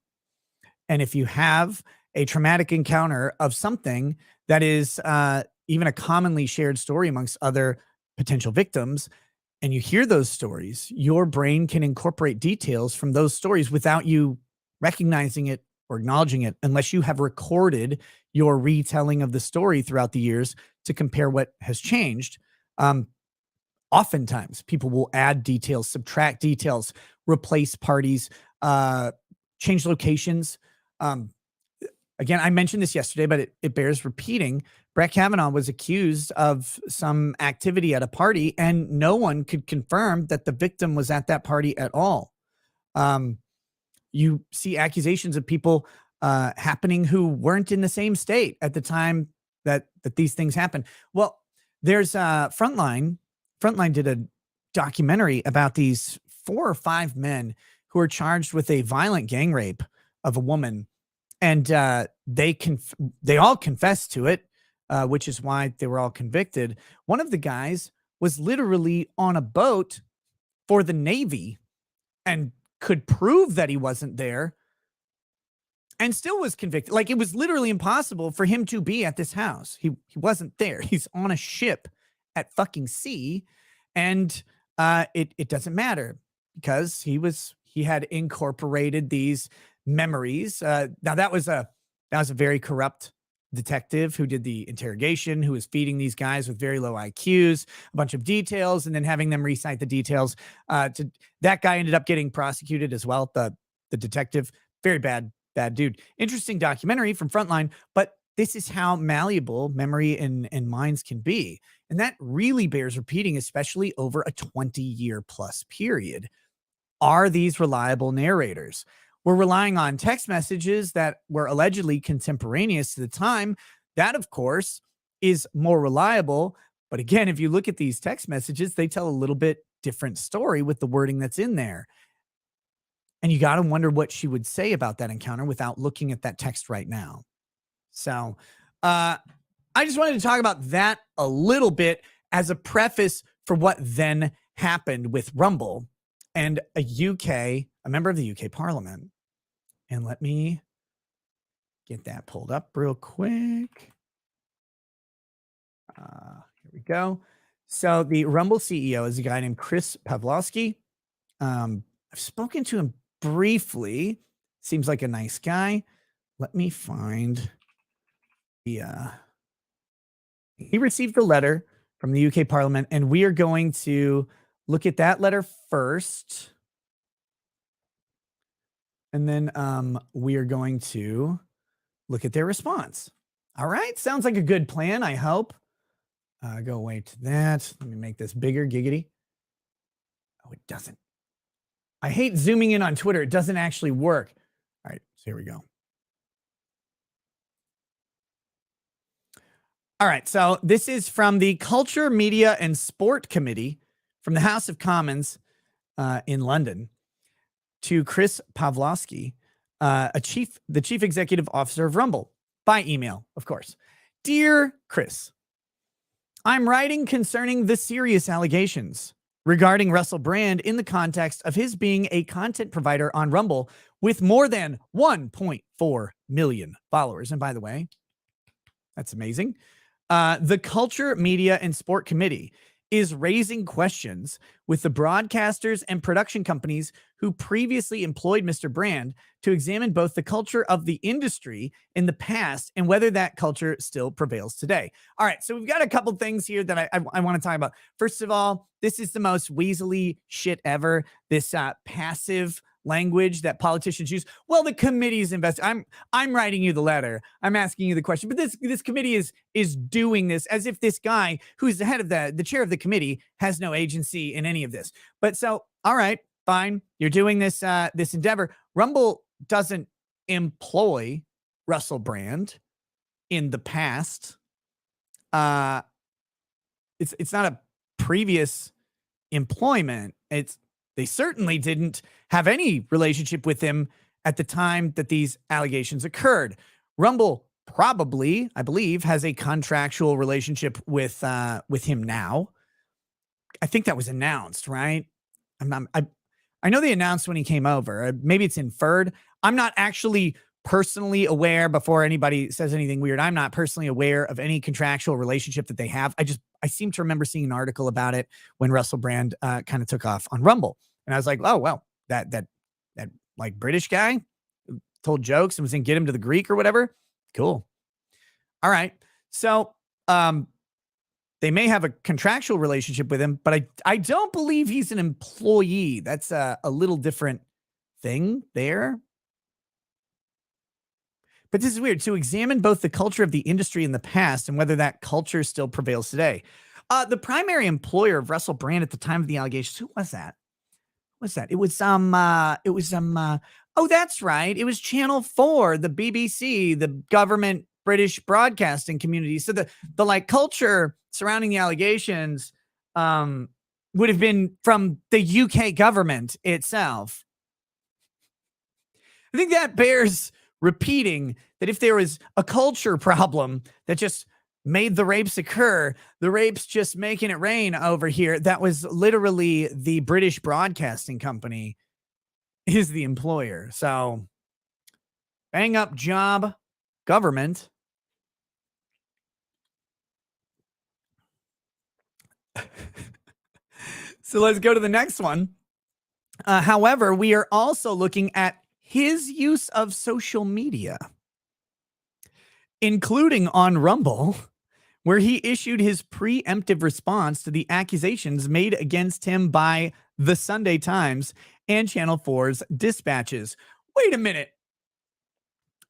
And if you have a traumatic encounter of something that is even a commonly shared story amongst other potential victims, and you hear those stories, your brain can incorporate details from those stories without you recognizing it or acknowledging it, unless you have recorded your retelling of the story throughout the years to compare what has changed. Oftentimes people will add details, subtract details, replace parties, change locations. Again, I mentioned this yesterday, but it bears repeating. Brett Kavanaugh was accused of some activity at a party, and no one could confirm that the victim was at that party at all. You see accusations of people happening who weren't in the same state at the time that these things happened. Well, there's Frontline Frontline did a documentary about these 4 or 5 men who are charged with a violent gang rape of a woman, and they all confessed to it, which is why they were all convicted. One of the guys was literally on a boat for the Navy and could prove that he wasn't there and still was convicted. Like, it was literally impossible for him to be at this house. He wasn't there. He's on a ship at fucking sea, and it doesn't matter because he had incorporated these memories. Now that was a very corrupt detective who did the interrogation, who was feeding these guys with very low IQs a bunch of details and then having them recite the details. That guy ended up getting prosecuted as well. The detective, very bad dude. Interesting documentary from Frontline, but this is how malleable memory and minds can be. And that really bears repeating, especially over a 20-year plus period. Are these reliable narrators? We're relying on text messages that were allegedly contemporaneous to the time. That, of course, is more reliable. But again, if you look at these text messages, they tell a little bit different story with the wording that's in there. And you got to wonder what she would say about that encounter without looking at that text right now. So I just wanted to talk about that a little bit as a preface for what then happened with Rumble and a member of the UK Parliament. And let me get that pulled up real quick. Here we go. So the Rumble CEO is a guy named Chris Pavlovski. I've spoken to him briefly. Seems like a nice guy. Let me find the he received a letter from the UK Parliament, and we are going to look at that letter first. And then we are going to look at their response. All right. Sounds like a good plan, I hope. Go away to that. Let me make this bigger, giggity. Oh, it doesn't. I hate zooming in on Twitter. It doesn't actually work. All right, so here we go. All right, so this is from the Culture, Media, and Sport Committee from the House of Commons in London to Chris Pavlovski, the chief executive officer of Rumble, by email, of course. Dear Chris, I'm writing concerning the serious allegations regarding Russell Brand in the context of his being a content provider on Rumble with more than 1.4 million followers. And by the way, that's amazing. The Culture, Media, and Sport Committee is raising questions with the broadcasters and production companies who previously employed Mr. Brand to examine both the culture of the industry in the past and whether that culture still prevails today. All right, so we've got a couple things here that I want to talk about. First of all, this is the most weaselly shit ever, this passive language that politicians use. Well, the committee's investing. I'm writing you the letter. I'm asking you the question. But this committee is doing this as if this guy who's the head of the chair of the committee has no agency in any of this. But so, all right, fine. You're doing this this endeavor. Rumble doesn't employ Russell Brand in the past. It's not a previous employment. They certainly didn't have any relationship with him at the time that these allegations occurred. Rumble probably, I believe, has a contractual relationship with him now. I think that was announced, right? I know they announced when he came over. Maybe it's inferred. I'm not actually personally aware, before anybody says anything weird, I'm not personally aware of any contractual relationship that they have. I seem to remember seeing an article about it when Russell Brand kind of took off on Rumble. And I was like, oh, well, that like British guy who told jokes and was in Get Him to the Greek or whatever. Cool. All right. So they may have a contractual relationship with him, but I don't believe he's an employee. That's a little different thing there. But this is weird. To examine both the culture of the industry in the past and whether that culture still prevails today. The primary employer of Russell Brand at the time of the allegations, who was that? What's that? It was oh, that's right. It was Channel 4, the BBC, the government British broadcasting community. So the like culture surrounding the allegations would have been from the UK government itself. I think that bears repeating that if there was a culture problem that just made the rapes occur, the rapes just making it rain over here, that was literally the British Broadcasting Company is the employer. So bang up job, government. So let's go to the next one. However, we are also looking at his use of social media, including on Rumble, where he issued his preemptive response to the accusations made against him by the Sunday Times and Channel 4's dispatches. Wait a minute.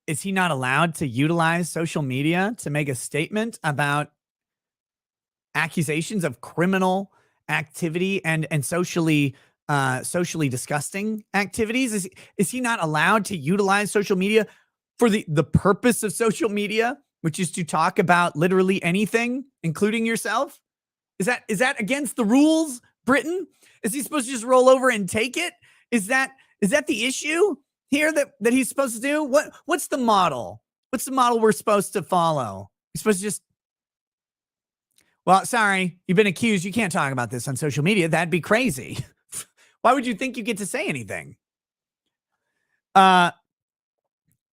Is he not allowed to utilize social media to make a statement about accusations of criminal activity and socially disgusting activities? Is he not allowed to utilize social media for the purpose of social media, which is to talk about literally anything, including yourself? Is that against the rules, Britain? Is he supposed to just roll over and take it? Is that the issue here that he's supposed to do? What's the model? What's the model we're supposed to follow? You're supposed to just, well, sorry, you've been accused. You can't talk about this on social media. That'd be crazy. Why would you think you get to say anything?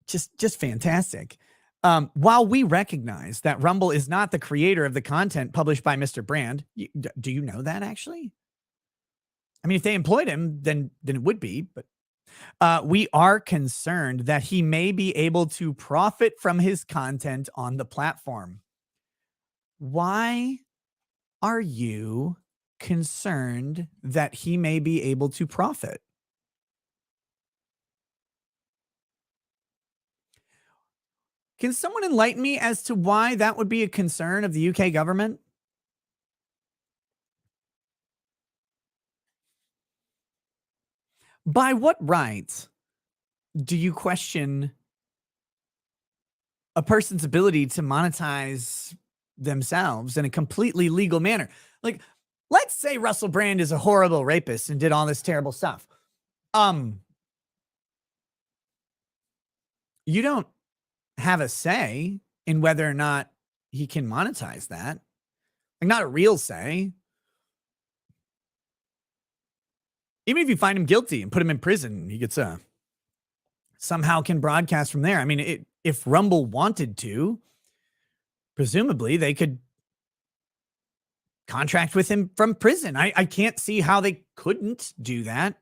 Just fantastic. While we recognize that Rumble is not the creator of the content published by Mr. Brand, do you know that actually? I mean, if they employed him, then it would be, but we are concerned that he may be able to profit from his content on the platform. Why are you concerned that he may be able to profit? Can someone enlighten me as to why that would be a concern of the UK government? By what right do you question a person's ability to monetize themselves in a completely legal manner? Like, let's say Russell Brand is a horrible rapist and did all this terrible stuff. You don't have a say in whether or not he can monetize that. Like, not a real say. Even if you find him guilty and put him in prison, he gets somehow can broadcast from there. I mean, if Rumble wanted to, presumably they could contract with him from prison. I can't see how they couldn't do that.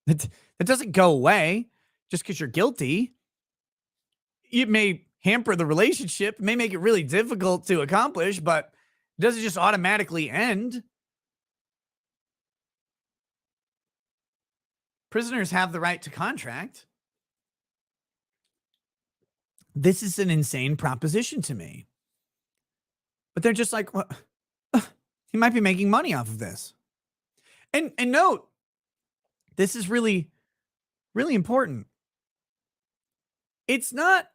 That doesn't go away just because you're guilty. It may hamper the relationship, it may make it really difficult to accomplish, but it doesn't just automatically end. Prisoners have the right to contract. This is an insane proposition to me. But they're just like, well, he might be making money off of this. And note, this is really, really important. It's not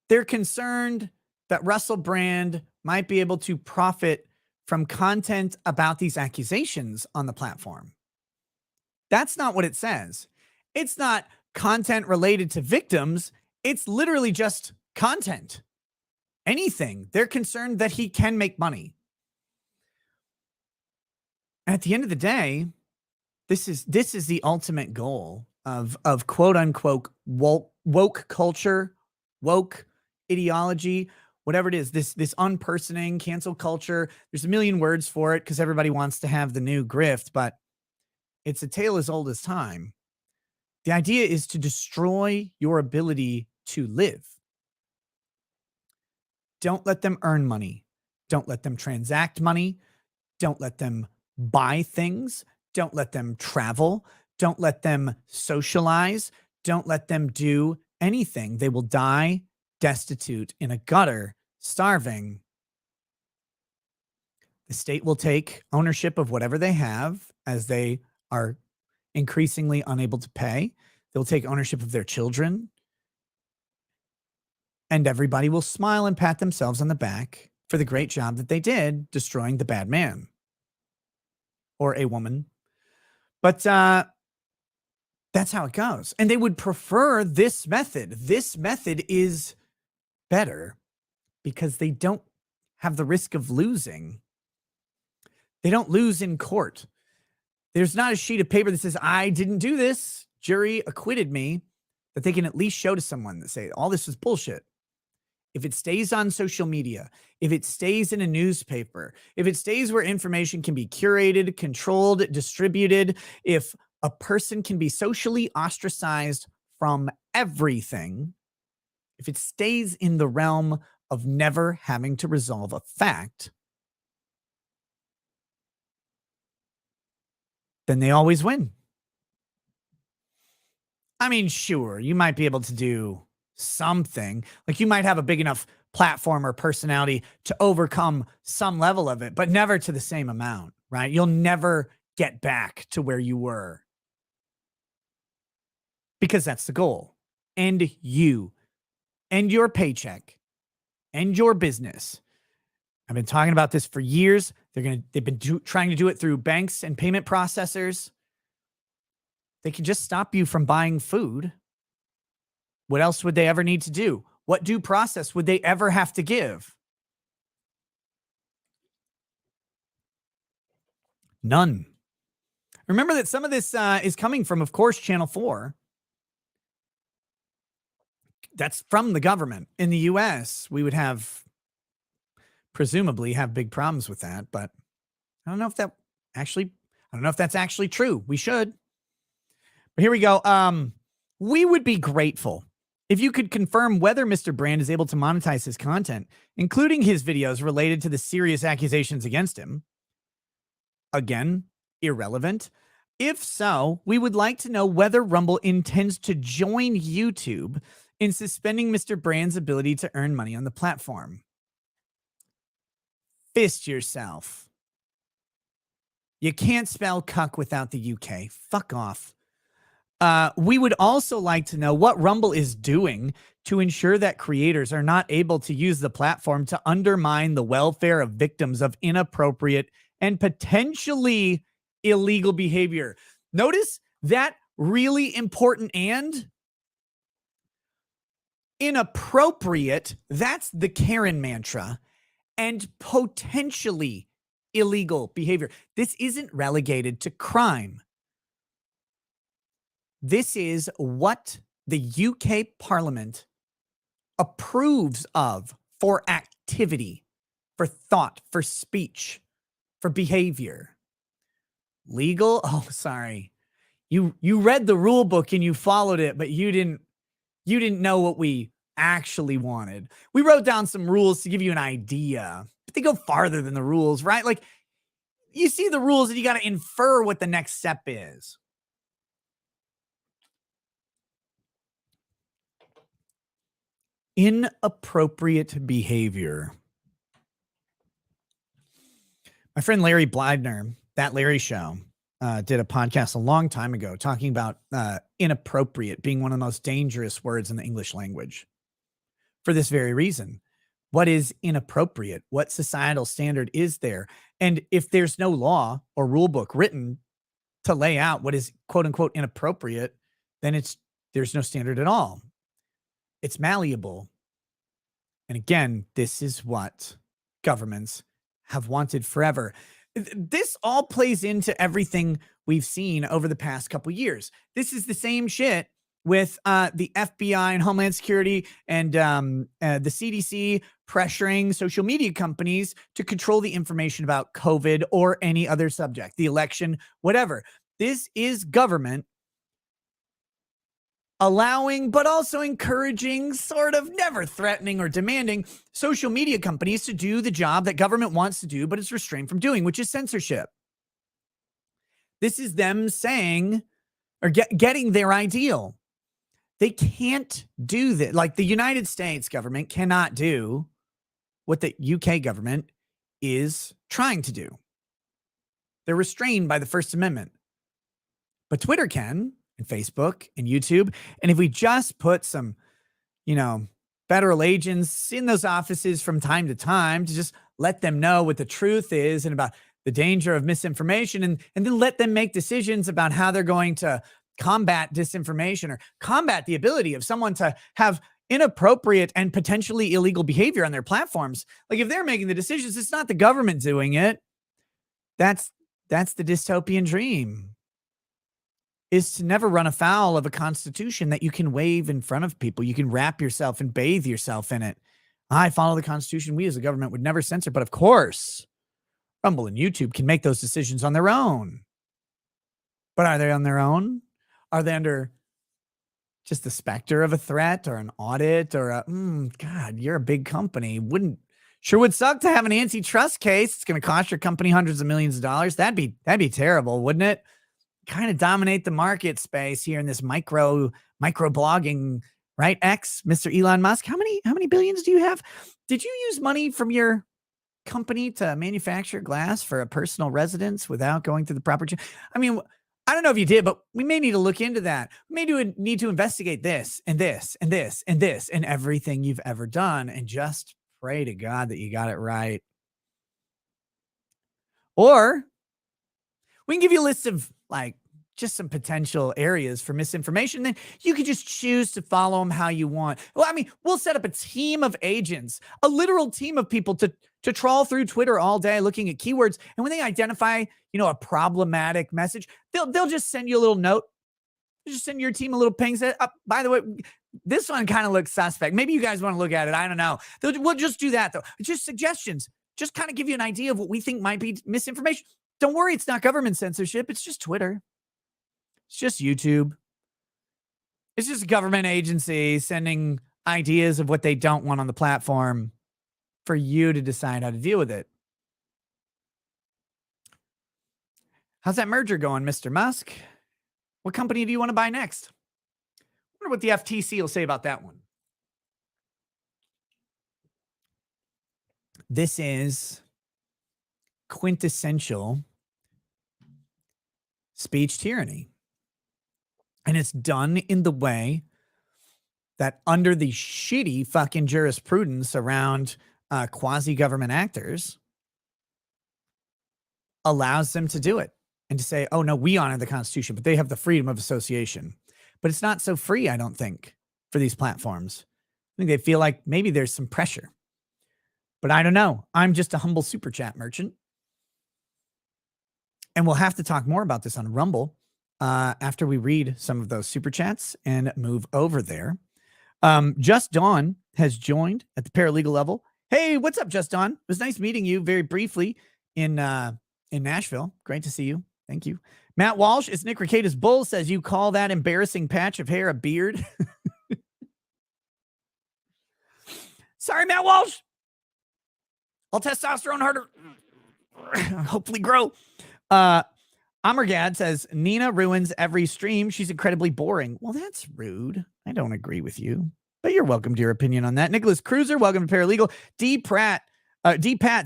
they're concerned that Russell Brand might be able to profit from content about these accusations on the platform. That's not what it says. It's not content related to victims. It's literally just content. Anything. They're concerned that he can make money. And at the end of the day, this is the ultimate goal of quote unquote woke culture, woke ideology, whatever it is, this unpersoning cancel culture. There's a million words for it because everybody wants to have the new grift, but it's a tale as old as time. The idea is to destroy your ability to live. Don't let them earn money. Don't let them transact money. Don't let them buy things. Don't let them travel. Don't let them socialize. Don't let them do anything. They will die destitute in a gutter, starving. The state will take ownership of whatever they have as they are increasingly unable to pay. They'll take ownership of their children. And everybody will smile and pat themselves on the back for the great job that they did destroying the bad man. or a woman. But that's how it goes. And they would prefer this method. This method is better because they don't have the risk of losing. They don't lose in court. There's not a sheet of paper that says, I didn't do this, jury acquitted me, that they can at least show to someone that say, all this was bullshit. If it stays on social media, if it stays in a newspaper, if it stays where information can be curated, controlled, distributed, if a person can be socially ostracized from everything, if it stays in the realm of never having to resolve a fact, then they always win. I mean, sure, you might be able to do something. Like you might have a big enough platform or personality to overcome some level of it, but never to the same amount, right? You'll never get back to where you were because that's the goal. And you and your paycheck and your business. I've been talking about this for years. They've been trying to do it through banks and payment processors. They can just stop you from buying food. What else would they ever need to do? What due process would they ever have to give? None. Remember that some of this is coming from, of course, Channel 4. That's from the government. In the U.S., we would presumably have big problems with that, but I don't know if that's actually true. We should. But here we go. We would be grateful if you could confirm whether Mr. Brand is able to monetize his content, including his videos related to the serious accusations against him. Again, irrelevant. If so, we would like to know whether Rumble intends to join YouTube in suspending Mr. Brand's ability to earn money on the platform. Fist yourself. You can't spell cuck without the UK. Fuck off. We would also like to know what Rumble is doing to ensure that creators are not able to use the platform to undermine the welfare of victims of inappropriate and potentially illegal behavior. Notice that really important and inappropriate. That's the Karen mantra. And potentially illegal behavior. This isn't relegated to crime. This is what the UK Parliament approves of for activity, for thought, for speech, for behavior. Legal? Oh, sorry. You read the rule book and you followed it, but you didn't know what we actually wanted. We wrote down some rules to give you an idea, but they go farther than the rules, right? Like you see the rules and you got to infer what the next step is. Inappropriate behavior. My friend Larry Blydner, That Larry Show, did a podcast a long time ago talking about inappropriate being one of the most dangerous words in the English language for this very reason. What is inappropriate? What societal standard is there? And if there's no law or rule book written to lay out what is quote unquote inappropriate, then there's no standard at all. It's malleable. And again, this is what governments have wanted forever. This all plays into everything we've seen over the past couple years. This is the same shit with the FBI and Homeland Security and the CDC pressuring social media companies to control the information about COVID or any other subject, the election, whatever. This is government allowing, but also encouraging, sort of never threatening or demanding social media companies to do the job that government wants to do, but is restrained from doing, which is censorship. This is them saying or getting their ideal. They can't do that. Like the United States government cannot do what the UK government is trying to do. They're restrained by the First Amendment. But Twitter can, and Facebook and YouTube. And if we just put some, federal agents in those offices from time to time to just let them know what the truth is and about the danger of misinformation, and then let them make decisions about how they're going to combat disinformation or combat the ability of someone to have inappropriate and potentially illegal behavior on their platforms. Like if they're making the decisions, it's not the government doing it. That's the dystopian dream, is to never run afoul of a constitution that you can wave in front of people. You can wrap yourself and bathe yourself in it. I follow the constitution. We as a government would never censor, but of course, Rumble and YouTube can make those decisions on their own. But are they on their own? Are they under just the specter of a threat or an audit or a, God, you're a big company. Sure would suck to have an antitrust case. It's going to cost your company hundreds of millions of dollars. That'd be terrible, wouldn't it? Kind of dominate the market space here in this micro blogging, right? Mr. Elon Musk. How many billions do you have? Did you use money from your company to manufacture glass for a personal residence without going through the proper? I mean, I don't know if you did, but we may need to look into that. We may need to investigate this and this and this and this and everything you've ever done, and just pray to God that you got it right. Or we can give you a list of like just some potential areas for misinformation. Then you could just choose to follow them how you want. Well, I mean, we'll set up a team of agents, a literal team of people to trawl through Twitter all day looking at keywords. And when they identify, a problematic message, they'll just send you a little note. Just send your team a little ping. Say, by the way, this one kind of looks suspect. Maybe you guys want to look at it. I don't know. We'll just do that though. It's just suggestions. Just kind of give you an idea of what we think might be misinformation. Don't worry, it's not government censorship. It's just Twitter. It's just YouTube. It's just a government agency sending ideas of what they don't want on the platform for you to decide how to deal with it. How's that merger going, Mr. Musk? What company do you want to buy next? I wonder what the FTC will say about that one. This is quintessential speech tyranny. And it's done in the way that under the shitty fucking jurisprudence around quasi-government actors allows them to do it and to say, oh, no, we honor the Constitution, but they have the freedom of association. But it's not so free, I don't think, for these platforms. I think they feel like maybe there's some pressure. But I don't know. I'm just a humble super chat merchant. And we'll have to talk more about this on Rumble after we read some of those super chats and move over there. Just Dawn has joined at the paralegal level. Hey, what's up, Just Dawn? It was nice meeting you very briefly in Nashville. Great to see you. Thank you. Matt Walsh, it's Nick Ricada's bull, says you call that embarrassing patch of hair a beard. Sorry, Matt Walsh. All testosterone harder. Hopefully grow. Amergad says, Nina ruins every stream. She's incredibly boring. Well, that's rude. I don't agree with you, but you're welcome to your opinion on that. Nicholas Cruiser, welcome to Paralegal. D. Pat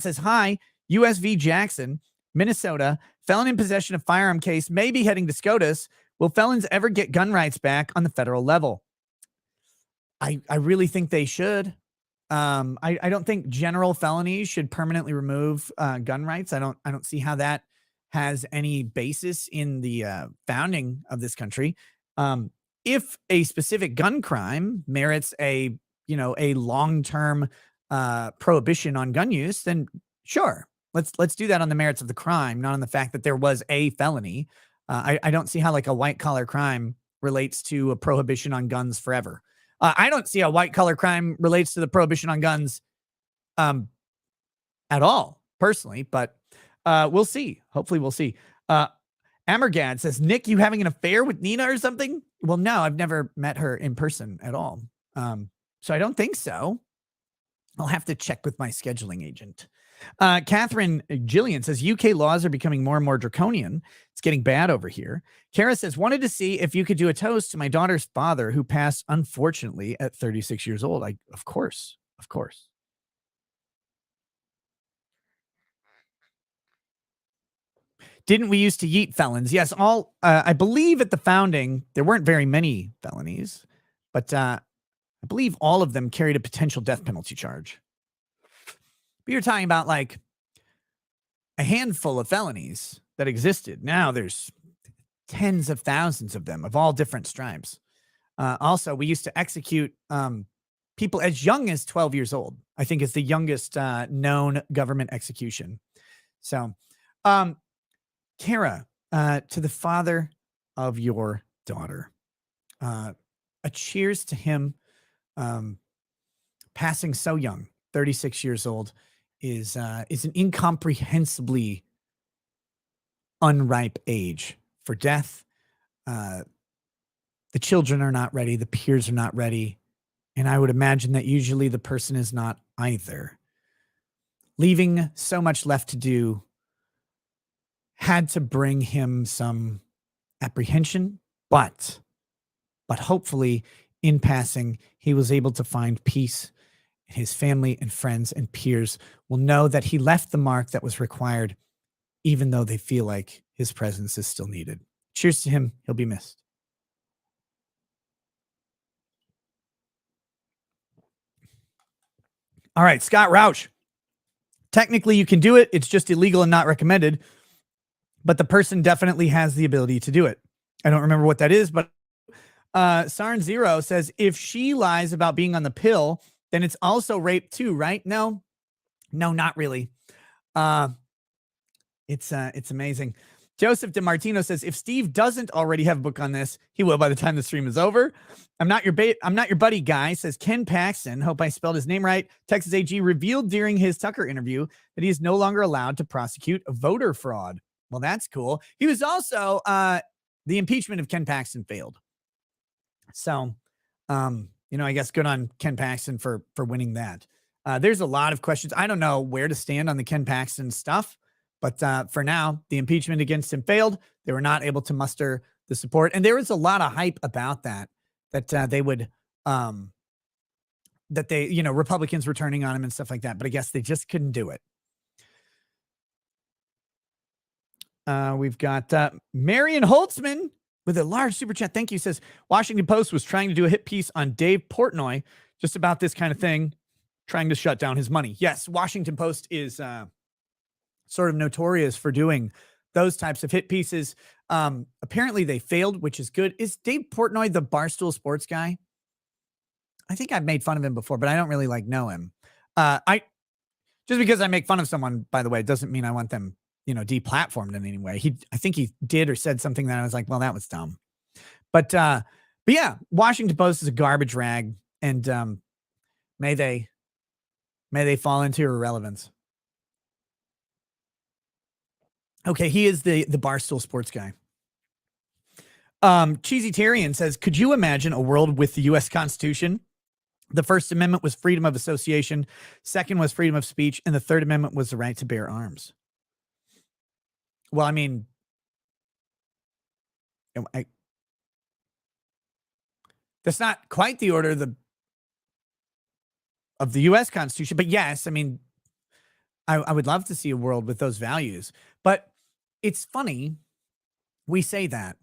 says, hi, USV Jackson, Minnesota, felon in possession of firearm case may be heading to SCOTUS. Will felons ever get gun rights back on the federal level? I really think they should. I don't think general felonies should permanently remove gun rights. I don't see how that has any basis in the founding of this country. If a specific gun crime merits a long-term prohibition on gun use, then sure, let's do that on the merits of the crime, not on the fact that there was a felony. I don't see how like a white-collar crime relates to a prohibition on guns forever. I don't see how white-collar crime relates to the prohibition on guns at all, personally, but we'll see. Hopefully we'll see. Amergad says, Nick, you having an affair with Nina or something? Well, no, I've never met her in person at all. So I don't think so. I'll have to check with my scheduling agent. Catherine Gillian says, UK laws are becoming more and more draconian. It's getting bad over here. Kara says, wanted to see if you could do a toast to my daughter's father who passed, unfortunately, at 36 years old. Of course. Didn't we used to yeet felons? Yes, I believe at the founding, there weren't very many felonies, but I believe all of them carried a potential death penalty charge. But you're talking about like a handful of felonies that existed. Now there's tens of thousands of them of all different stripes. Also, we used to execute people as young as 12 years old. I think is the youngest known government execution. So, Kara, to the father of your daughter, a cheers to him. Passing so young, 36 years old, is an incomprehensibly unripe age for death. The children are not ready. The peers are not ready. And I would imagine that usually the person is not either. Leaving so much left to do had to bring him some apprehension, but hopefully in passing, he was able to find peace. His family and friends and peers will know that he left the mark that was required, even though they feel like his presence is still needed. Cheers to him. He'll be missed. All right, Scott Rauch. Technically, you can do it. It's just illegal and not recommended. But the person definitely has the ability to do it. I don't remember what that is, but Sarn Zero says, if she lies about being on the pill, then it's also rape too, right? No, not really. It's amazing. Joseph DeMartino says, if Steve doesn't already have a book on this, he will by the time the stream is over. I'm not your buddy guy, says Ken Paxton. Hope I spelled his name right. Texas AG revealed during his Tucker interview that he is no longer allowed to prosecute voter fraud. Well, that's cool. He was also, the impeachment of Ken Paxton failed. So, I guess good on Ken Paxton for winning that. There's a lot of questions. I don't know where to stand on the Ken Paxton stuff, but for now, the impeachment against him failed. They were not able to muster the support. And there was a lot of hype about that they would, Republicans were turning on him and stuff like that. But I guess they just couldn't do it. We've got Marion Holtzman with a large super chat. Thank you. Says Washington Post was trying to do a hit piece on Dave Portnoy just about this kind of thing, trying to shut down his money. Yes, Washington Post is sort of notorious for doing those types of hit pieces. Apparently they failed, which is good. Is Dave Portnoy the Barstool Sports guy? I think I've made fun of him before, but I don't really know him. Just because I make fun of someone, by the way, doesn't mean I want them deplatformed in any way. I think he did or said something that I was like, well, that was dumb. But yeah, Washington Post is a garbage rag, and may they fall into irrelevance. Okay, he is the Barstool Sports guy. Cheesy Tarian says, could you imagine a world with the U.S. Constitution? The First Amendment was freedom of association. Second was freedom of speech. And the Third Amendment was the right to bear arms. Well, I mean, that's not quite the order of the U.S. Constitution, but yes, I mean, I would love to see a world with those values. But it's funny, we say that.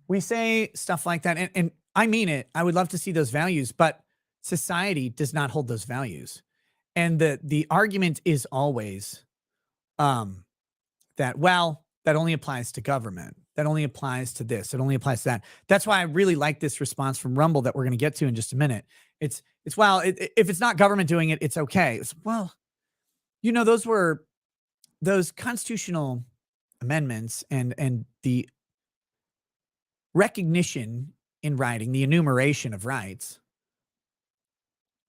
We say stuff like that, and I mean it. I would love to see those values, but society does not hold those values. And the argument is always that, well, that only applies to government. That only applies to this. It only applies to that. That's why I really like this response from Rumble that we're going to get to in just a minute. It's well, if it's not government doing it, it's okay. It's, well, those constitutional amendments and the recognition in writing, the enumeration of rights,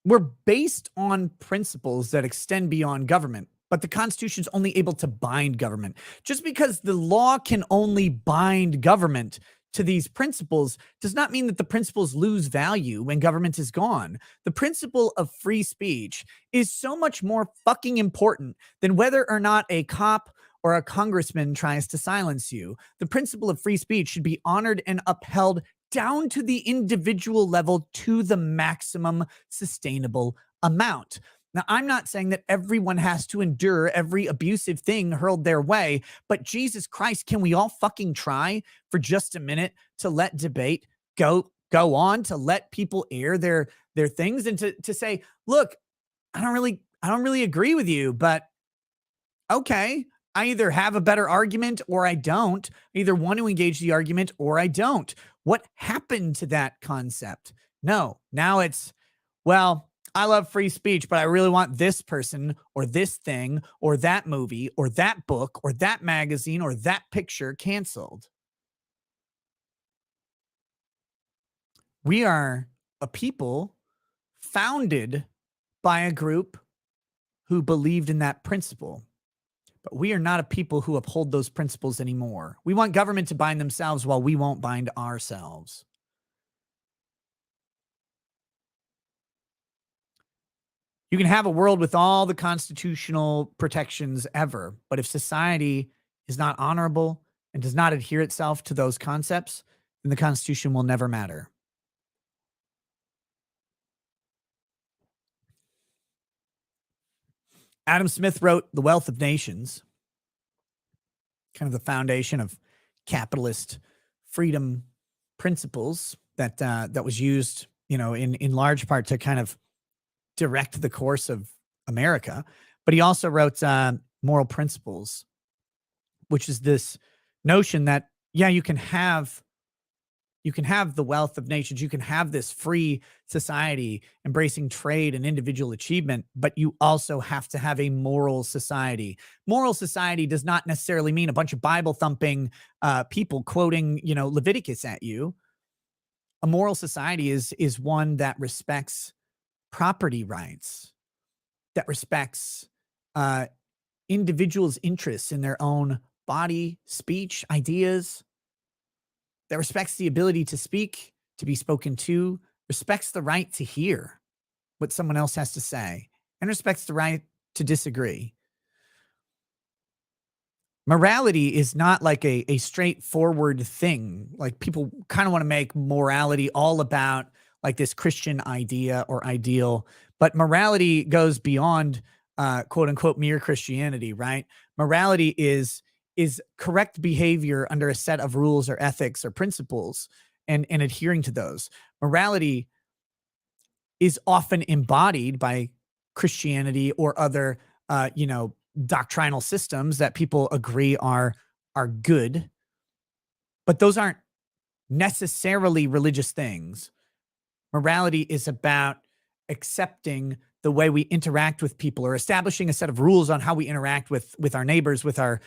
were based on principles that extend beyond government. But the Constitution is only able to bind government. Just because the law can only bind government to these principles does not mean that the principles lose value when government is gone. The principle of free speech is so much more fucking important than whether or not a cop or a congressman tries to silence you. The principle of free speech should be honored and upheld down to the individual level to the maximum sustainable amount. Now, I'm not saying that everyone has to endure every abusive thing hurled their way, but Jesus Christ, can we all fucking try for just a minute to let debate go on, to let people air their things, and to say, look, I don't really agree with you, but Okay, I either have a better argument or I don't. I either want to engage the argument or I don't. What happened to that concept? No, now it's, well, I love free speech, but I really want this person or this thing or that movie or that book or that magazine or that picture canceled. We are a people founded by a group who believed in that principle. But we are not a people who uphold those principles anymore. We want government to bind themselves while we won't bind ourselves. You can have a world with all the constitutional protections ever, but if society is not honorable and does not adhere itself to those concepts, then the Constitution will never matter. Adam Smith wrote The Wealth of Nations, kind of the foundation of capitalist freedom principles that was used, in large part to kind of direct the course of America. But he also wrote Moral Principles, which is this notion that, yeah, you can have the wealth of nations, you can have this free society embracing trade and individual achievement, but you also have to have a moral society. Moral society does not necessarily mean a bunch of Bible thumping people quoting, Leviticus at you. A moral society is one that respects property rights, that respects individuals' interests in their own body, speech, ideas, that respects the ability to speak, to be spoken to, respects the right to hear what someone else has to say, and respects the right to disagree. Morality is not like a straightforward thing. Like, people kind of want to make morality all about like this Christian idea or ideal, but morality goes beyond quote unquote mere Christianity, right? Morality is correct behavior under a set of rules or ethics or principles, and adhering to those. Morality is often embodied by Christianity or other doctrinal systems that people agree are good, but those aren't necessarily religious things. Morality is about accepting the way we interact with people, or establishing a set of rules on how we interact with our neighbors, with our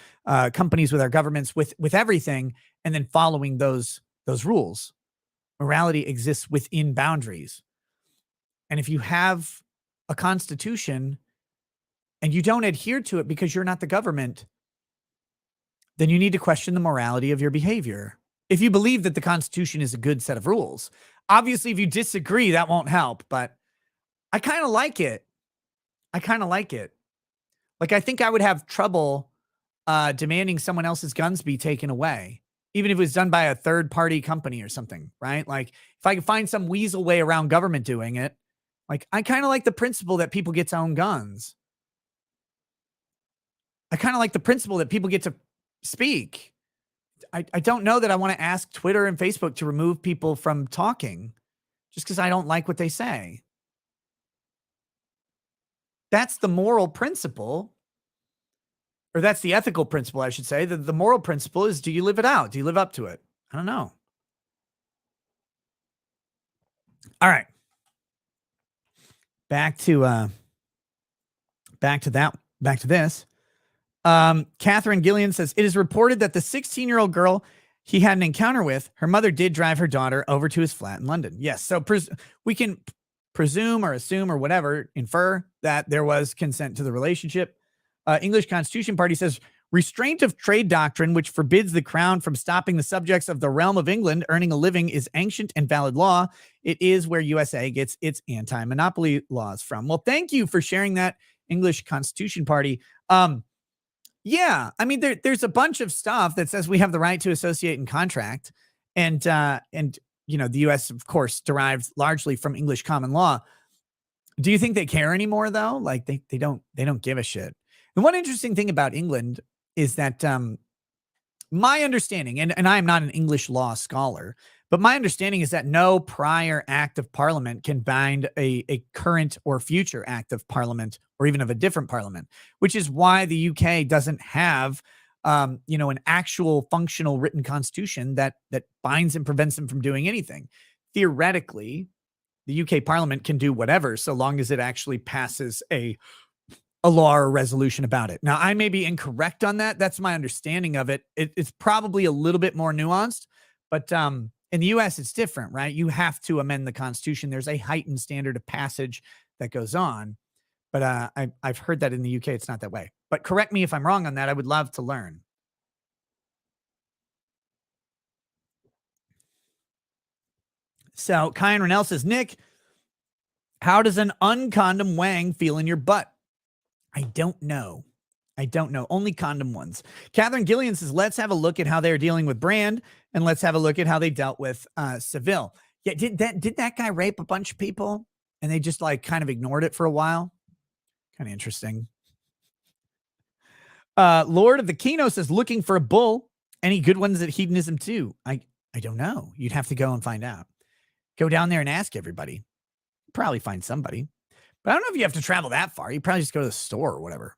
companies, with our governments, with everything, and then following those rules. Morality exists within boundaries. And if you have a constitution and you don't adhere to it because you're not the government, then you need to question the morality of your behavior. If you believe that the Constitution is a good set of rules, obviously, if you disagree, that won't help, but I kind of like it. Like, I think I would have trouble demanding someone else's guns be taken away, even if it was done by a third party company or something, right? Like, if I could find some weasel way around government doing it, like, I kind of like the principle that people get to own guns. I kind of like the principle that people get to speak. I don't know that I want to ask Twitter and Facebook to remove people from talking just because I don't like what they say. That's the moral principle, or that's the ethical principle, I should say. The moral principle is, do you live it out? Do you live up to it? I don't know. All right. Back to this. Catherine Gillian says, it is reported that the 16-year-old girl he had an encounter with, her mother did drive her daughter over to his flat in London. Yes. So we can presume or assume or whatever, infer that there was consent to the relationship. English Constitution Party says, restraint of trade doctrine, which forbids the crown from stopping the subjects of the realm of England earning a living, is ancient and valid law. It is where USA gets its anti-monopoly laws from. Well, thank you for sharing that, English Constitution Party. Yeah, I mean, there's a bunch of stuff that says we have the right to associate and contract, and the U.S. of course derived largely from English common law. Do you think they care anymore though? Like, they don't give a shit. And one interesting thing about England is that my understanding, and I am not an English law scholar, but my understanding is that no prior act of parliament can bind a current or future act of parliament, or even of a different parliament, which is why the UK doesn't have, an actual functional written constitution that binds and prevents them from doing anything. Theoretically, the UK Parliament can do whatever so long as it actually passes a law or resolution about it. Now, I may be incorrect on that. That's my understanding of it. It's probably a little bit more nuanced, but in the US, it's different, right? You have to amend the Constitution. There's a heightened standard of passage that goes on, but I've heard that in the UK, it's not that way. But correct me if I'm wrong on that. I would love to learn. So Kyan Rennell says, Nick, how does an uncondom wang feel in your butt? I don't know. Only condom ones. Catherine Gillian says, let's have a look at how they're dealing with Brand, and let's have a look at how they dealt with Seville. Yeah, did that guy rape a bunch of people and they just like kind of ignored it for a while? Kind of interesting. Lord of the Kino says, looking for a bull. Any good ones at Hedonism too? I don't know. You'd have to go and find out. Go down there and ask everybody. Probably find somebody. But I don't know if you have to travel that far. You probably just go to the store or whatever.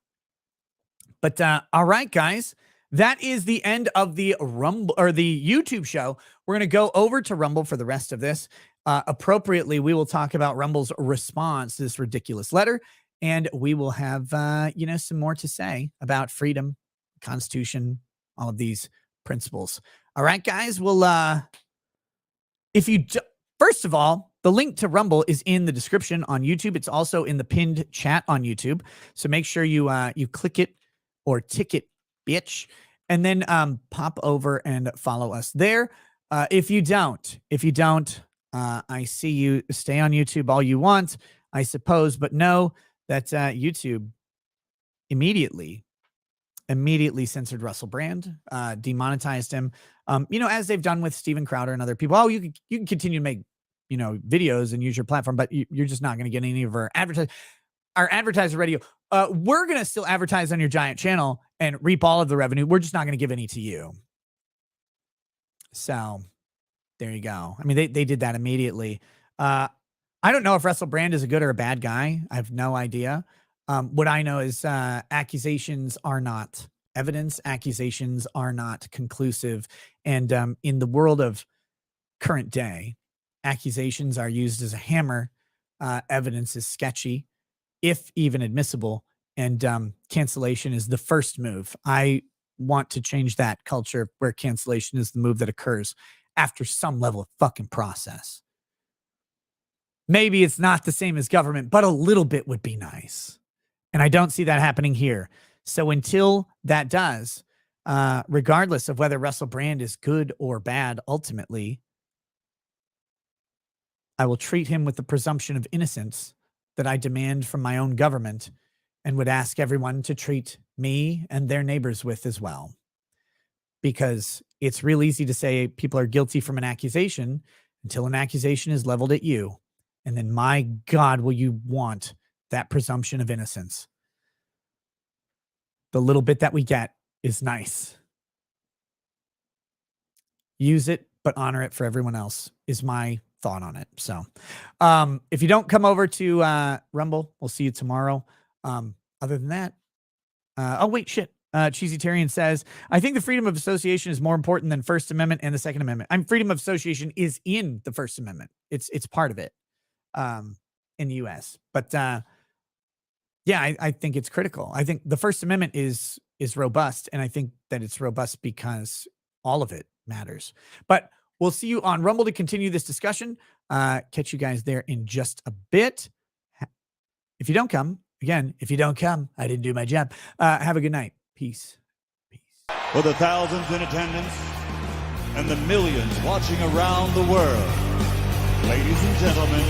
But all right, guys, that is the end of the Rumble or the YouTube show. We're going to go over to Rumble for the rest of this. Appropriately, we will talk about Rumble's response to this ridiculous letter, and we will have some more to say about freedom, Constitution, all of these principles. All right, guys. Well, first of all, the link to Rumble is in the description on YouTube. It's also in the pinned chat on YouTube. So make sure you click it or tick it, bitch, and then pop over and follow us there. If you don't, I see you. Stay on YouTube all you want, I suppose, but know that YouTube immediately censored Russell Brand, demonetized him. As they've done with Steven Crowder and other people. Oh, you can continue to make videos and use your platform, but you're just not going to get any of our advertiser radio. We're going to still advertise on your giant channel and reap all of the revenue. We're just not going to give any to you. So there you go. I mean, they did that immediately. I don't know if Russell Brand is a good or a bad guy. I have no idea. What I know is accusations are not evidence. Accusations are not conclusive. And in the world of current day, accusations are used as a hammer. Evidence is sketchy, if even admissible. And cancellation is the first move. I want to change that culture where cancellation is the move that occurs after some level of fucking process. Maybe it's not the same as government, but a little bit would be nice. And I don't see that happening here. So until that does, regardless of whether Russell Brand is good or bad, ultimately, I will treat him with the presumption of innocence that I demand from my own government and would ask everyone to treat me and their neighbors with as well. Because it's real easy to say people are guilty from an accusation until an accusation is leveled at you. And then, my God, will you want that presumption of innocence? The little bit that we get is nice. Use it, but honor it for everyone else is my thought on it. So if you don't come over to Rumble, we'll see you tomorrow. Other than that, Cheesy Tyrion says, I think the freedom of association is more important than First Amendment and the Second Amendment. Freedom of association is in the First Amendment. It's part of it in the US. But I think it's critical. I think the First Amendment is robust, and I think that it's robust because all of it matters. But we'll see you on Rumble to continue this discussion. Catch you guys there in just a bit. If you don't come, I didn't do my job. Have a good night. Peace. For the thousands in attendance and the millions watching around the world, ladies and gentlemen,